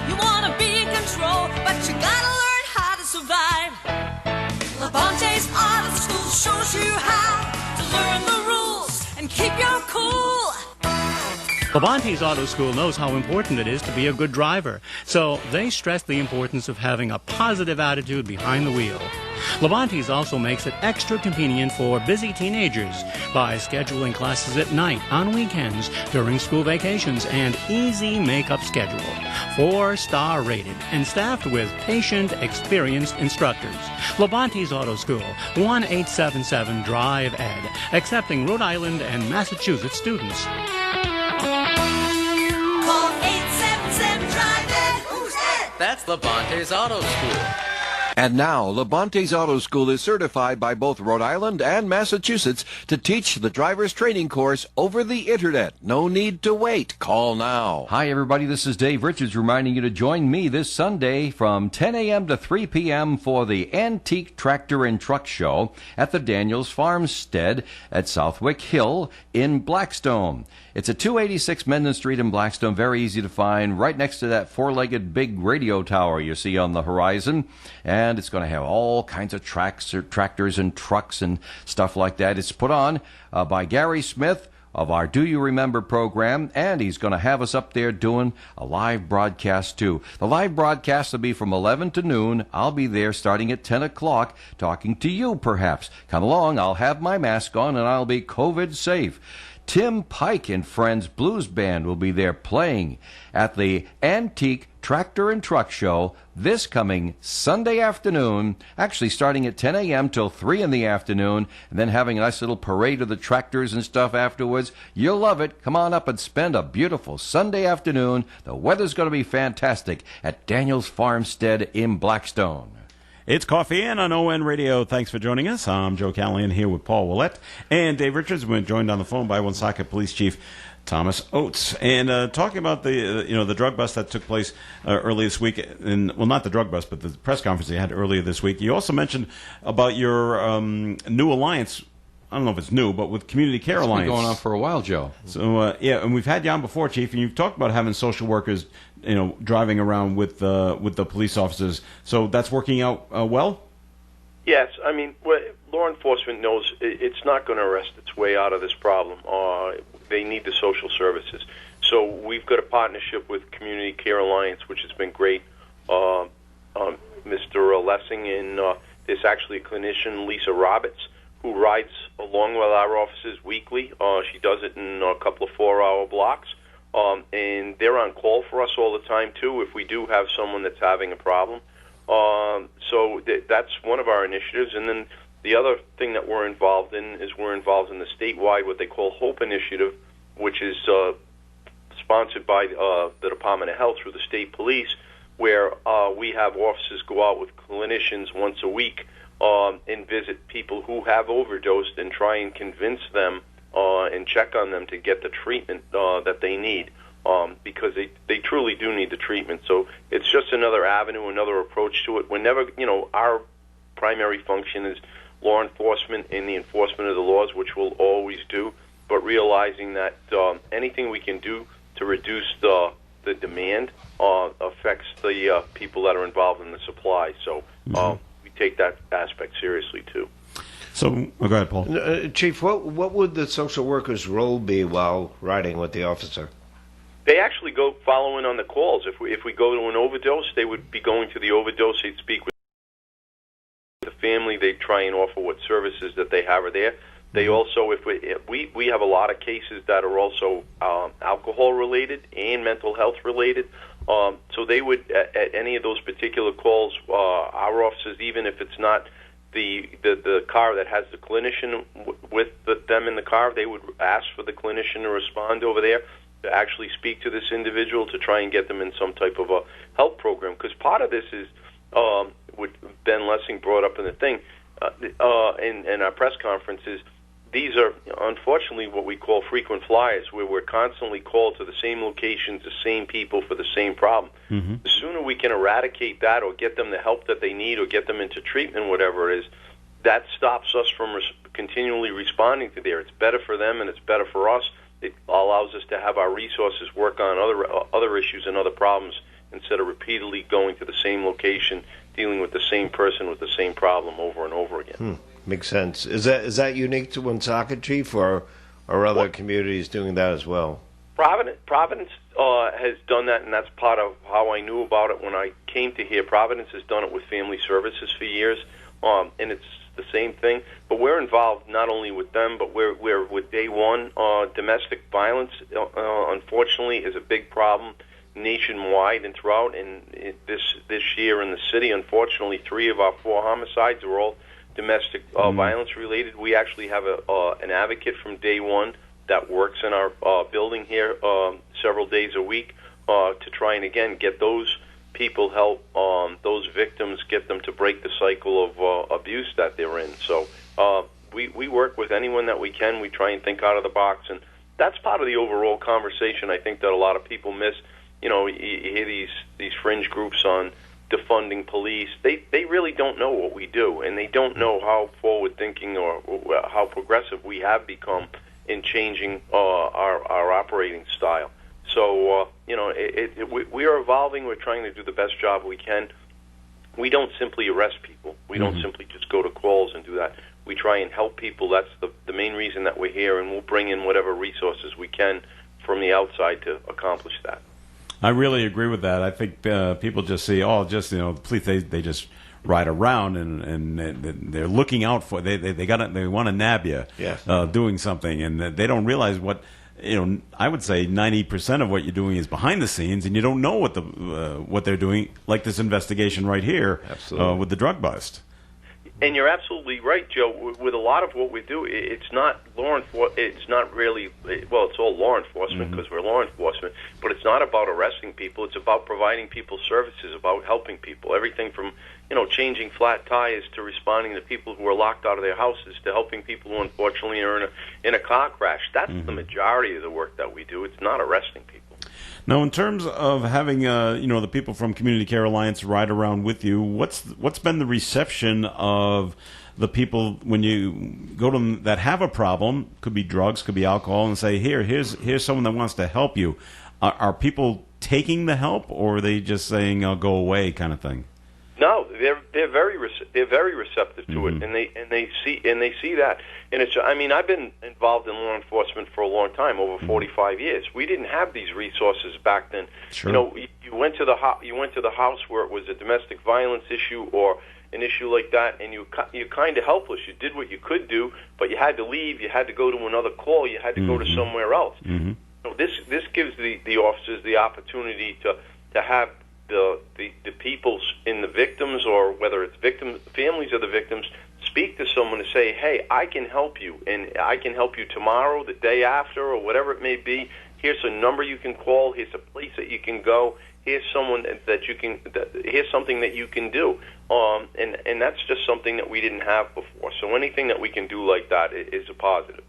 You want to be in control, but you gotta learn how to survive. Levante's Auto School shows you how to learn the rules and keep your cool. Levante's Auto School knows how important it is to be a good driver, so they stress the importance of having a positive attitude behind the wheel. Levante's also makes it extra convenient for busy teenagers by scheduling classes at night, on weekends, during school vacations, and easy makeup schedule. 4-star rated and staffed with patient, experienced instructors. Levante's Auto School, 1-877-DRIVE-ED, accepting Rhode Island and Massachusetts students. Call 877-DRIVE-ED. Who's Ed? That's Levante's Auto School. And now, Levante's Auto School is certified by both Rhode Island and Massachusetts to teach the driver's training course over the Internet. No need to wait. Call now. Hi, everybody. This is Dave Richards reminding you to join me this Sunday from 10 a.m. to 3 p.m. for the Antique Tractor and Truck Show at the Daniels Farmstead at Southwick Hill in Blackstone. It's at 286 Mendon Street in Blackstone. Very easy to find, right next to that four-legged big radio tower you see on the horizon. And it's going to have all kinds of tractors and trucks and stuff like that. It's put on by Gary Smith of our Do You Remember program, and he's going to have us up there doing a live broadcast too. The live broadcast will be from 11 to noon. I'll be there starting at 10 o'clock talking to you perhaps. Come along, I'll have my mask on and I'll be COVID safe. Tim Pike and Friends Blues Band will be there playing at the Antique Tractor and Truck Show this coming Sunday afternoon, actually starting at 10 a.m. till 3 in the afternoon, and then having a nice little parade of the tractors and stuff afterwards. You'll love it. Come on up and spend a beautiful Sunday afternoon. The weather's going to be fantastic at Daniels Farmstead in Blackstone. It's Coffee In on ON Radio. Thanks for joining us. I'm Joe Callahan here with Paul Willett and Dave Richards. We're joined on the phone by Woonsocket Police Chief Thomas Oates. And talking about the drug bust that took place earlier this week, not the drug bust, but the press conference you had earlier this week. You also mentioned about your new alliance. I don't know if it's new, but with Community Care Alliance. It's been going on for a while, Joe. So and we've had you on before, Chief, and you've talked about having social workers, driving around with the police officers. So that's working out well. Yes, I mean, law enforcement knows it's not going to arrest its way out of this problem. They need the social services. So we've got a partnership with Community Care Alliance, which has been great. Mr. Lessing, and there's actually a clinician, Lisa Roberts, who rides along with our offices weekly. She does it in a couple of 4-hour blocks. And they're on call for us all the time, too, if we do have someone that's having a problem. So that's one of our initiatives. And then the other thing that we're involved in is we're involved in the statewide, what they call HOPE initiative, which is sponsored by the Department of Health through the state police, where we have officers go out with clinicians once a week and visit people who have overdosed and try and convince them and check on them to get the treatment that they need. Because they truly do need the treatment. So it's just another avenue, another approach to it. Whenever, our primary function is law enforcement and the enforcement of the laws, which we'll always do, but realizing that anything we can do to reduce the demand affects the people that are involved in the supply. So we take that aspect seriously, too. So, go ahead, Paul. Chief, what would the social worker's role be while riding with the officer? They actually go following on the calls. If we go to an overdose, they would be going to the overdose. They'd speak with the family. They'd try and offer what services that they have are there. They also, if we have a lot of cases that are also alcohol related and mental health related. So they would at any of those particular calls, our officers, even if it's not the car that has the clinician with them in the car, they would ask for the clinician to respond over there, to actually speak to this individual to try and get them in some type of a help program. Because part of this is what Ben Lessing brought up in the thing, in our press conferences, these are unfortunately what we call frequent flyers, where we're constantly called to the same locations, the same people for the same problem. Mm-hmm. The sooner we can eradicate that or get them the help that they need or get them into treatment, whatever it is, that stops us from continually responding to there. It's better for them and it's better for us. It allows us to have our resources work on other issues and other problems instead of repeatedly going to the same location, dealing with the same person with the same problem over and over again. Makes sense. Is that unique to Woonsocket, Chief, or are other communities doing that as well? Providence has done that, and that's part of how I knew about it when I came to here. Providence has done it with family services for years, and it's the same thing. But we're involved not only with them, but we're with Day One. Domestic violence, unfortunately, is a big problem nationwide and throughout. And this year in the city, unfortunately, 3 of our 4 homicides are all domestic violence related. We actually have an advocate from Day One that works in our building here several days a week to try and again get those people help those victims, get them to break the cycle of abuse that they're in. So we work with anyone that we can. We try and think out of the box, and that's part of the overall conversation I think that a lot of people miss. You hear these fringe groups on defunding police. They really don't know what we do, and they don't know how forward-thinking or how progressive we have become in changing our operating style. So, we are evolving. We're trying to do the best job we can. We don't simply arrest people. We don't simply just go to calls and do that. We try and help people. That's the main reason that we're here, and we'll bring in whatever resources we can from the outside to accomplish that. I really agree with that. I think people just see, the police, they just ride around and they're looking out for, they want to nab you doing something, and they don't realize what, I would say 90% of what you're doing is behind the scenes, and you don't know what they're doing, like this investigation right here with the drug bust. And you're absolutely right, Joe. With a lot of what we do, it's not law enforcement. It's not really, well, it's all law enforcement because we're law enforcement, but it's not about arresting people. It's about providing people services, about helping people. Everything from, changing flat tires to responding to people who are locked out of their houses to helping people who unfortunately are in a car crash. That's the majority of the work that we do. It's not arresting people. Now, in terms of having the people from Community Care Alliance ride around with you, what's been the reception of the people when you go to them that have a problem? Could be drugs, could be alcohol, and say, here's someone that wants to help you. Are people taking the help, or are they just saying, "I'll go away," kind of thing? No, they're very receptive to it, and they see that. And it's, I've been involved in law enforcement for a long time, over 45 years. We didn't have these resources back then. Sure. You went to the house where it was a domestic violence issue or an issue like that, and you're kind of helpless. You did what you could do, but you had to leave. You had to go to another call. You had to go to somewhere else. This gives the officers the opportunity to have the people in the victims, or whether it's families of the victims, speak to someone to say, hey, I can help you, and I can help you tomorrow, the day after, or whatever it may be. Here's a number you can call. Here's a place that you can go. Here's someone here's something that you can do. And that's just something that we didn't have before. So anything that we can do like that is a positive.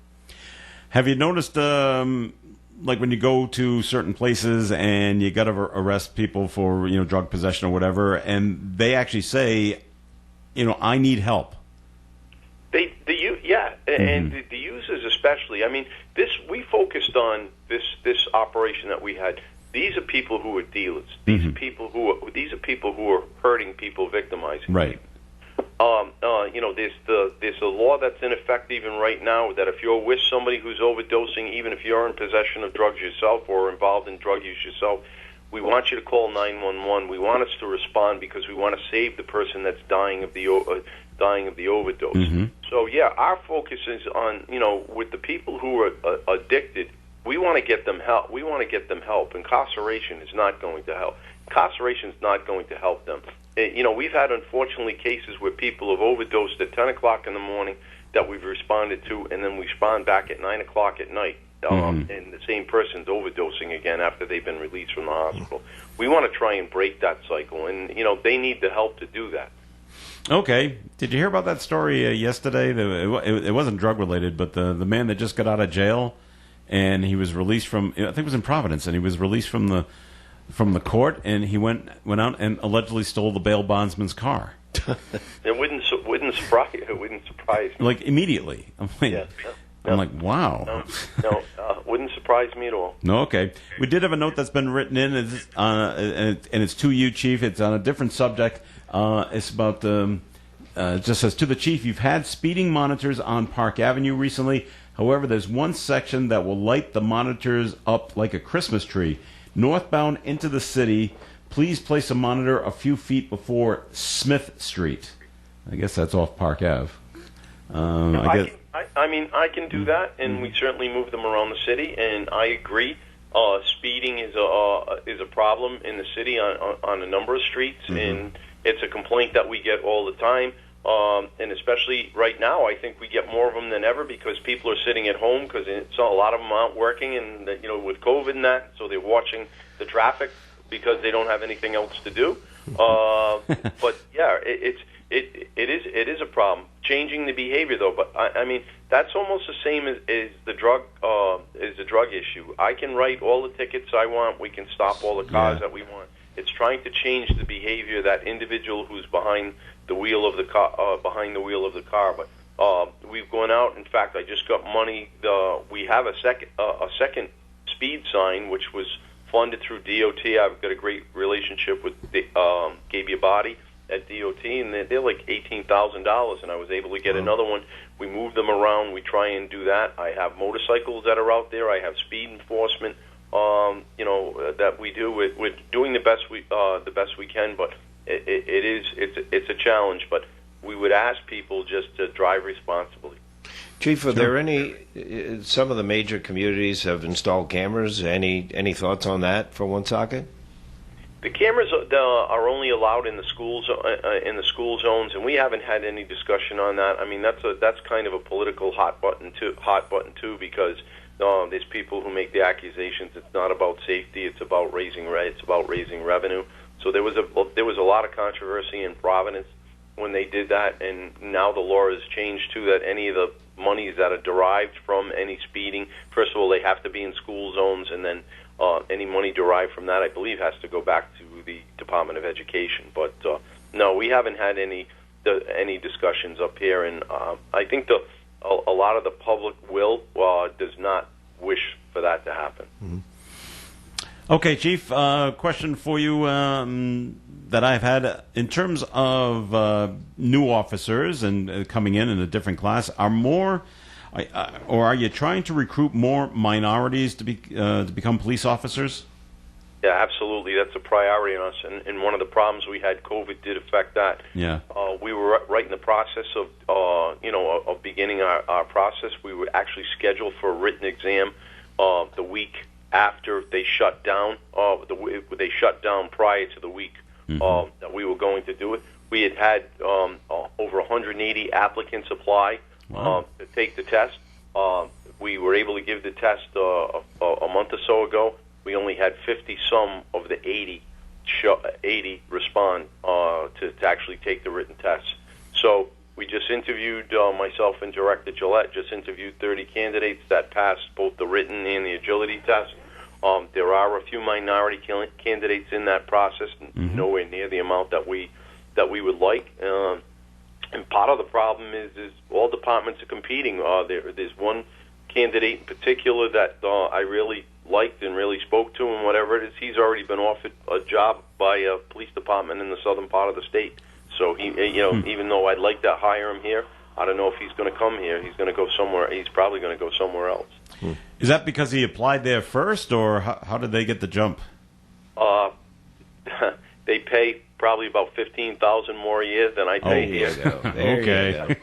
Have you noticed, like when you go to certain places and you got to arrest people for drug possession or whatever, and they actually say, I need help. And the users especially. We focused on this operation that we had. These are people who are dealers. These are people who are hurting people, victimizing. Right. There's a law that's in effect even right now that if you're with somebody who's overdosing, even if you're in possession of drugs yourself or involved in drug use yourself, we want you to call 911. We want us to respond because we want to save the person that's dying of the overdose. So our focus is on with the people who are addicted. We want to get them help. Incarceration is not going to help. Incarceration is not going to help them. We've had, unfortunately, cases where people have overdosed at 10 o'clock in the morning that we've responded to, and then we respond back at 9 o'clock at night, and the same person's overdosing again after they've been released from the hospital. We want to try and break that cycle, and, they need the help to do that. Okay. Did you hear about that story yesterday? It wasn't drug-related, but the man that just got out of jail, and he was released from, I think it was in Providence, and he was released from the court, and he went out and allegedly stole the bail bondsman's car. It wouldn't surprise me. Like immediately. I'm like, wow. No, wouldn't surprise me at all. No, okay. We did have a note that's been written in, and it's to you, Chief. It's on a different subject. It's about it just says, to the Chief, you've had speeding monitors on Park Avenue recently. However, there's one section that will light the monitors up like a Christmas tree. Northbound into the city, please place a monitor a few feet before Smith Street. I guess that's off Park Ave. I can do that, and we certainly move them around the city. And I agree, speeding is a problem in the city on a number of streets, and it's a complaint that we get all the time. And especially right now, I think we get more of them than ever because people are sitting at home because a lot of them aren't working, and with COVID and that, so they're watching the traffic because they don't have anything else to do. But yeah, it is a problem. Changing the behavior though, but that's almost the same as the drug issue. I can write all the tickets I want. We can stop all the cars that we want. It's trying to change the behavior of that individual who's behind the wheel of the car. But we've gone out. In fact, I just got money. We have a second speed sign, which was funded through DOT. I've got a great relationship with Gabe Abadi at DOT, and they're like $18,000, and I was able to get another one. We move them around. We try and do that. I have motorcycles that are out there. I have speed enforcement. That we do. We're doing the best we can, but it's a challenge. But we would ask people just to drive responsibly. Chief, are there some of the major communities have installed cameras? Any thoughts on that for Woonsocket? The cameras are only allowed in the schools, in the school zones, and we haven't had any discussion on that. I mean, that's kind of a political hot button too, because there's people who make the accusations. It's not about safety; it's about raising revenue. So there was a lot of controversy in Providence when they did that, and now the law has changed too, that any of the monies that are derived from any speeding, first of all, they have to be in school zones, and then any money derived from that, I believe, has to go back to the Department of Education. But no, we haven't had any discussions up here, and I think a lot of the public will does not wish for that to happen. Mm-hmm. Okay, Chief, question for you that I've had in terms of new officers and coming in a different class, are you trying to recruit more minorities to become police officers? Yeah, absolutely. That's a priority on us, and one of the problems we had, COVID did affect that. Yeah. We were right in the process of of beginning our process. We were actually scheduled for a written exam the week after they shut down. They shut down prior to the week that we were going to do it. We had over 180 applicants apply to take the test. We were able to give the test a month or so ago. We only had 50-some of the 80 respond to actually take the written test. So we just interviewed, myself and Director Gillette just interviewed 30 candidates that passed both the written and the agility test. There are a few minority candidates in that process, nowhere near the amount that we would like. And part of the problem is all departments are competing. There's one candidate in particular that I really liked and really spoke to, and whatever it is, he's already been offered a job by a police department in the southern part of the state. So he, even though I'd like to hire him here, I don't know if he's going to come here. He's going to go somewhere. He's probably going to go somewhere else. Is that because he applied there first, or how did they get the jump? They pay probably about $15,000 more a year than I pay here. Okay.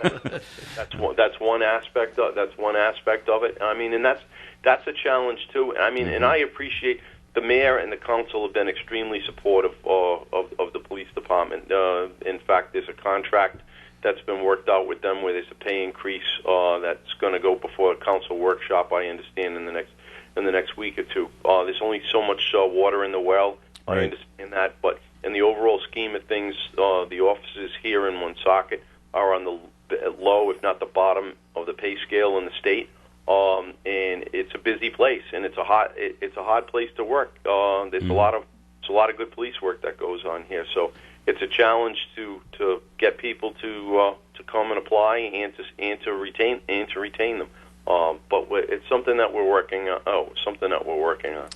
That's one aspect. That's one aspect of it. I mean, and that's a challenge too. I mean, and I appreciate the mayor and the council have been extremely supportive of the police department. In fact, there's a contract that's been worked out with them where there's a pay increase that's going to go before a council workshop, I understand, in the next week or two. There's only so much water in the well. Right. I understand that, but in the overall scheme of things, the officers here in Woonsocket are on the low, if not the bottom, of the pay scale in the state. And it's a busy place, and it's a hard place to work. There's a lot of good police work that goes on here. So it's a challenge to get people to come and apply and to retain them. But it's something that we're working on.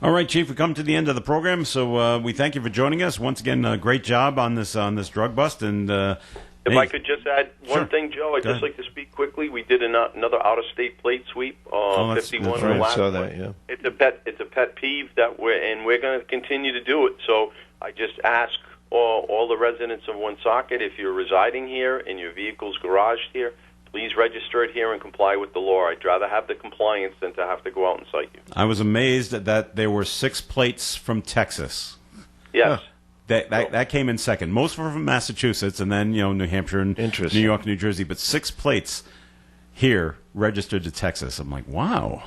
All right, Chief, we come to the end of the program, so we thank you for joining us. Once again, great job on this drug bust. And if I could just add one thing, Joe, I'd just like to speak quickly. We did another out-of-state plate sweep, 51. That's right. I saw that, yeah. It's a pet peeve that we're going to continue to do it. So I just ask all the residents of Woonsocket, if you're residing here and your vehicle's garaged here, please register it here and comply with the law. I'd rather have the compliance than to have to go out and cite you. I was amazed that there were 6 plates from Texas. Yes. That came in second. Most were from Massachusetts, and then New Hampshire and New York, New Jersey. But 6 plates here registered to Texas. I'm like, wow,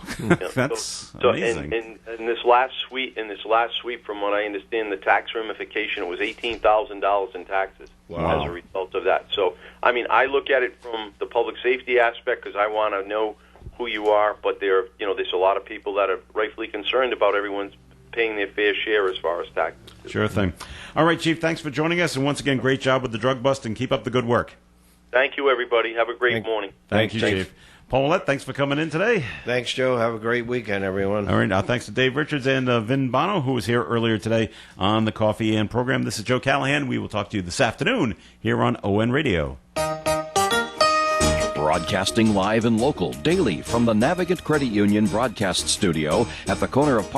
that's amazing. In this last sweep, from what I understand, the tax ramification, it was $18,000 in taxes as a result of that. So, I mean, I look at it from the public safety aspect because I want to know who you are. But there's a lot of people that are rightfully concerned about everyone's paying their fair share as far as taxes. Sure thing. All right, Chief, thanks for joining us, and once again, great job with the drug bust, and keep up the good work. Thank you, everybody. Have a great morning. Thank you, Chief. Paul Ouellette, thanks for coming in today. Thanks, Joe. Have a great weekend, everyone. All right, thanks to Dave Richards and Vin Bono, who was here earlier today on the Coffee and program. This is Joe Callahan. We will talk to you this afternoon here on ON Radio. Broadcasting live and local daily from the Navigant Credit Union broadcast studio at the corner of